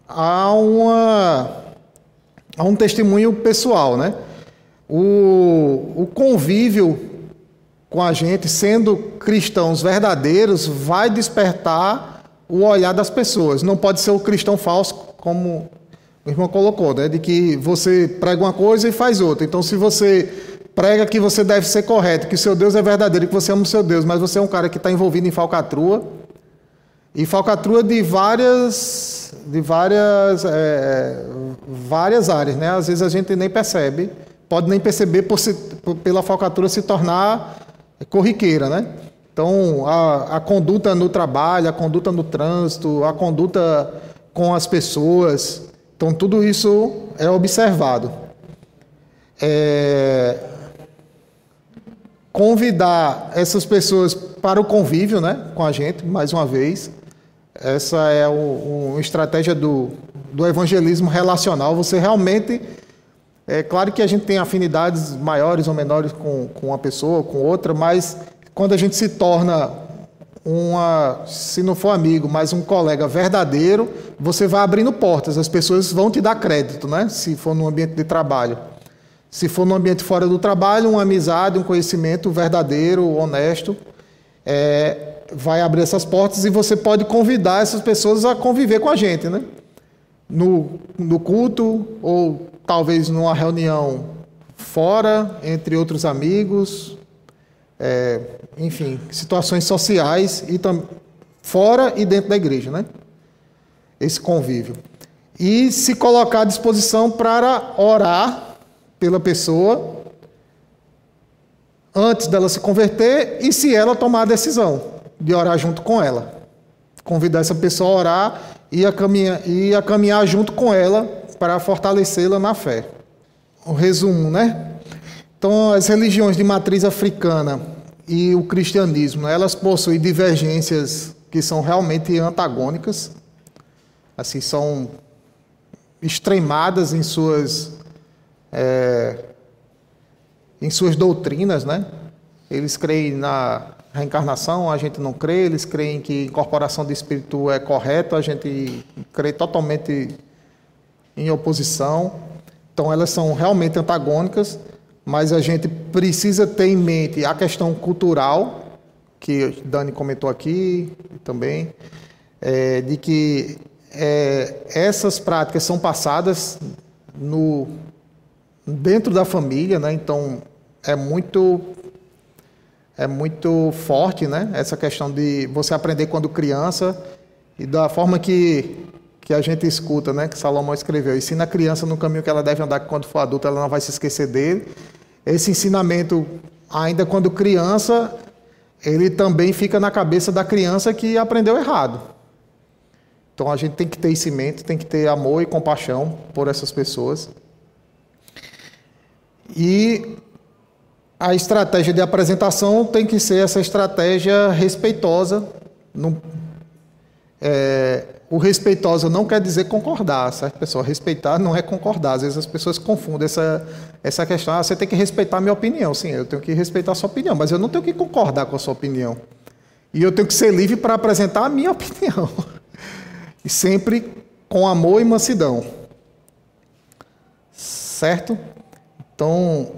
a um testemunho pessoal, né? O convívio com a gente, sendo cristãos verdadeiros, vai despertar o olhar das pessoas. Não pode ser o cristão falso, como o irmão colocou, né? De que você prega uma coisa e faz outra. Então, se você prega que você deve ser correto, que o seu Deus é verdadeiro, que você ama o seu Deus, mas você é um cara que está envolvido em falcatrua, e falcatrua de várias áreas, né? Às vezes a gente nem percebe, pode nem perceber pela falcatrua se tornar corriqueira, né? Então, a conduta no trabalho, a conduta no trânsito, a conduta com as pessoas, então tudo isso é observado. Convidar essas pessoas para o convívio, né, com a gente, mais uma vez. Essa é uma estratégia do evangelismo relacional. Você realmente... É claro que a gente tem afinidades maiores ou menores com uma pessoa, com outra, mas quando a gente se torna se não for amigo, mas um colega verdadeiro, você vai abrindo portas, as pessoas vão te dar crédito, né, se for no ambiente de trabalho. Se for no ambiente fora do trabalho, uma amizade, um conhecimento verdadeiro, honesto, vai abrir essas portas e você pode convidar essas pessoas a conviver com a gente, né? No culto, ou talvez numa reunião fora, entre outros amigos, enfim, situações sociais, e fora e dentro da igreja, né? Esse convívio. E se colocar à disposição para orar pela pessoa antes dela se converter e se ela tomar a decisão de orar junto com ela. Convidar essa pessoa a orar e a caminhar junto com ela para fortalecê-la na fé. O resumo, né? Então, as religiões de matriz africana e o cristianismo, né, elas possuem divergências que são realmente antagônicas, assim, são extremadas em suas doutrinas, né? Eles creem na reencarnação, a gente não crê. Eles creem que incorporação de espírito é correto, a gente crê totalmente em oposição. Então, elas são realmente antagônicas, mas a gente precisa ter em mente a questão cultural, que Dani comentou aqui também, de que essas práticas são passadas dentro da família, né? Então é muito é muito forte, né? Essa questão de você aprender quando criança e da forma que a gente escuta, né? Que Salomão escreveu. Ensina a criança no caminho que ela deve andar, que quando for adulta ela não vai se esquecer dele. Esse ensinamento, ainda quando criança, ele também fica na cabeça da criança que aprendeu errado. Então a gente tem que ter isso em mente, tem que ter amor e compaixão por essas pessoas. E a estratégia de apresentação tem que ser essa estratégia respeitosa. O respeitosa não quer dizer concordar, certo, pessoal? Respeitar não é concordar. Às vezes as pessoas confundem essa questão. Ah, você tem que respeitar a minha opinião. Sim, eu tenho que respeitar a sua opinião, mas eu não tenho que concordar com a sua opinião. E eu tenho que ser livre para apresentar a minha opinião. E sempre com amor e mansidão. Certo? Então,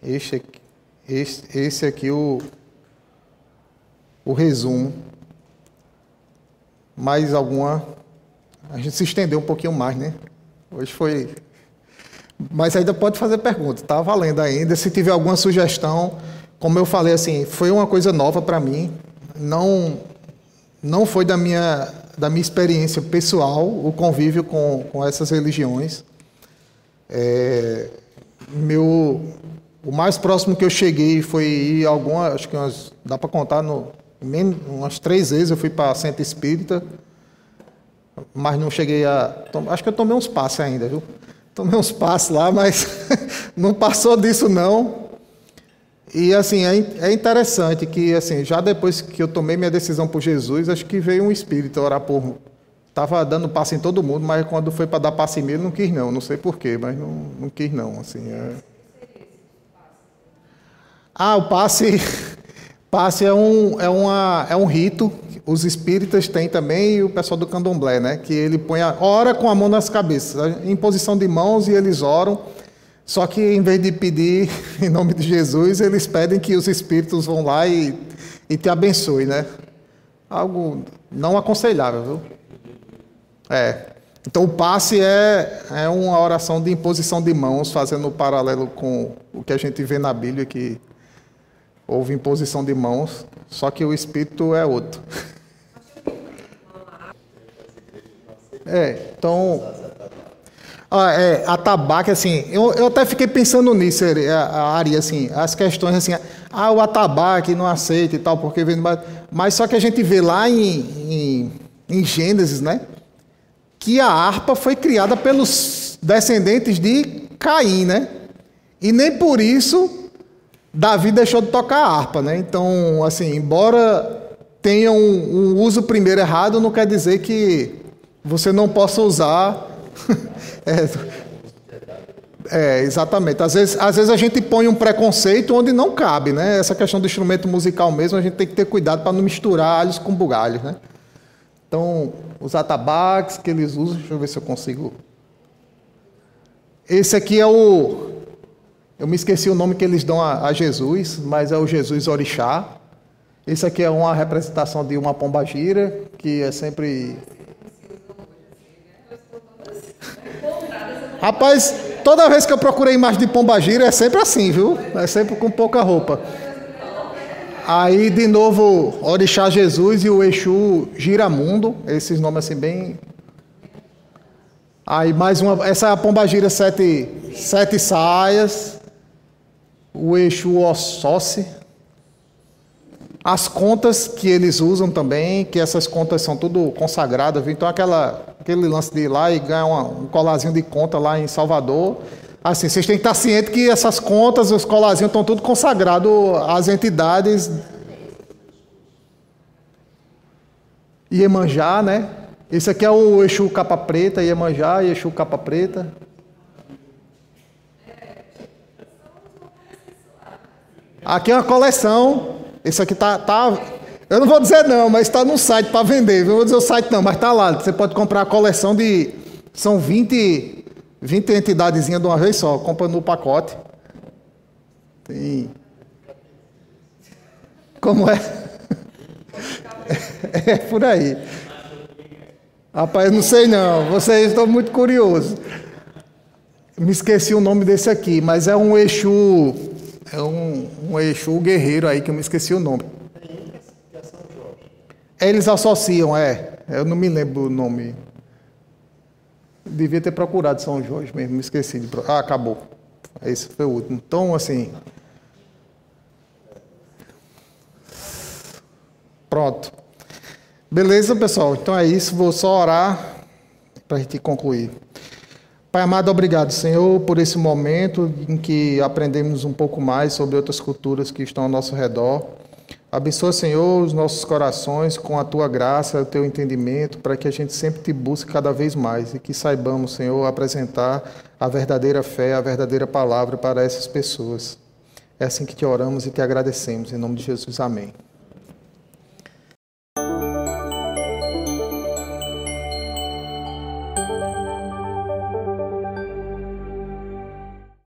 esse aqui o resumo. Mais alguma? A gente se estendeu um pouquinho mais, né? Hoje foi... Mas ainda pode fazer pergunta, tá valendo ainda. Se tiver alguma sugestão, como eu falei, assim, foi uma coisa nova para mim. Não foi da minha experiência pessoal o convívio com essas religiões. O mais próximo que eu cheguei foi ir acho que dá para contar, umas 3 vezes eu fui para Centro Espírita, mas não cheguei acho que eu tomei uns passes ainda, viu? Tomei uns passes lá, mas não passou disso não. E assim, é interessante que assim, já depois que eu tomei minha decisão por Jesus, acho que veio um espírito orar por mim. Estava dando passe em todo mundo, mas quando foi para dar passe em mim, ele não quis não sei porquê, mas não quis não. Assim, o passe é um rito, os espíritas têm também e o pessoal do candomblé, né? Que ele ora com a mão nas cabeças, em posição de mãos e eles oram. Só que em vez de pedir em nome de Jesus, eles pedem que os espíritos vão lá e te abençoem, né? Algo não aconselhável, viu? Então o passe é uma oração de imposição de mãos, fazendo um paralelo com o que a gente vê na Bíblia, que houve imposição de mãos, só que o espírito é outro. Então... atabaque, assim, eu até fiquei pensando nisso, Ari, assim, as questões assim, o atabaque não aceita e tal, porque vem, mas só que a gente vê lá em Gênesis, né, que a harpa foi criada pelos descendentes de Caim, né, e nem por isso Davi deixou de tocar a harpa, né, então, assim, embora tenha um uso primeiro errado, não quer dizer que você não possa usar... exatamente. Às vezes a gente põe um preconceito onde não cabe, né? Essa questão do instrumento musical mesmo, a gente tem que ter cuidado para não misturar alhos com bugalhos, né? Então, os atabaques que eles usam, deixa eu ver se eu consigo. Esse aqui eu me esqueci o nome que eles dão a Jesus, mas é o Jesus Orixá. Esse aqui é uma representação de uma pombagira, que é sempre... Rapaz, toda vez que eu procurei imagem de pombagira é sempre assim, viu? É sempre com pouca roupa. Aí, de novo, Orixá Jesus e o Exu Giramundo, esses nomes assim bem... Aí mais uma, essa é a pombagira sete saias, o Exu Ossóssi. As contas que eles usam também, que essas contas são tudo consagradas, viu? Então aquele lance de ir lá e ganhar um colarzinho de conta lá em Salvador, assim, vocês têm que estar cientes que essas contas, os colarzinhos estão tudo consagrados às entidades Iemanjá, né? Esse aqui é o Exu Capa Preta, Iemanjá e Exu Capa Preta. Aqui é uma coleção. Esse aqui tá... Eu não vou dizer não, mas está no site para vender. Eu não vou dizer o site não, mas está lá. Você pode comprar a coleção de... São 20 entidadezinhas de uma vez só. Compra no pacote. Tem... Como é? É por aí. Rapaz, não sei não. Vocês estão muito curiosos. Me esqueci o nome desse aqui, mas é um Exu... É um Exu guerreiro aí, que eu me esqueci o nome. Tem um que é São Jorge. Eles associam, eu não me lembro o nome. Devia ter procurado São Jorge mesmo, me esqueci. Acabou. Esse foi o último. Então, assim... Pronto. Beleza, pessoal? Então é isso. Vou só orar para a gente concluir. Pai amado, obrigado, Senhor, por esse momento em que aprendemos um pouco mais sobre outras culturas que estão ao nosso redor. Abençoa, Senhor, os nossos corações com a Tua graça, o Teu entendimento, para que a gente sempre Te busque cada vez mais e que saibamos, Senhor, apresentar a verdadeira fé, a verdadeira palavra para essas pessoas. É assim que Te oramos e Te agradecemos. Em nome de Jesus, amém.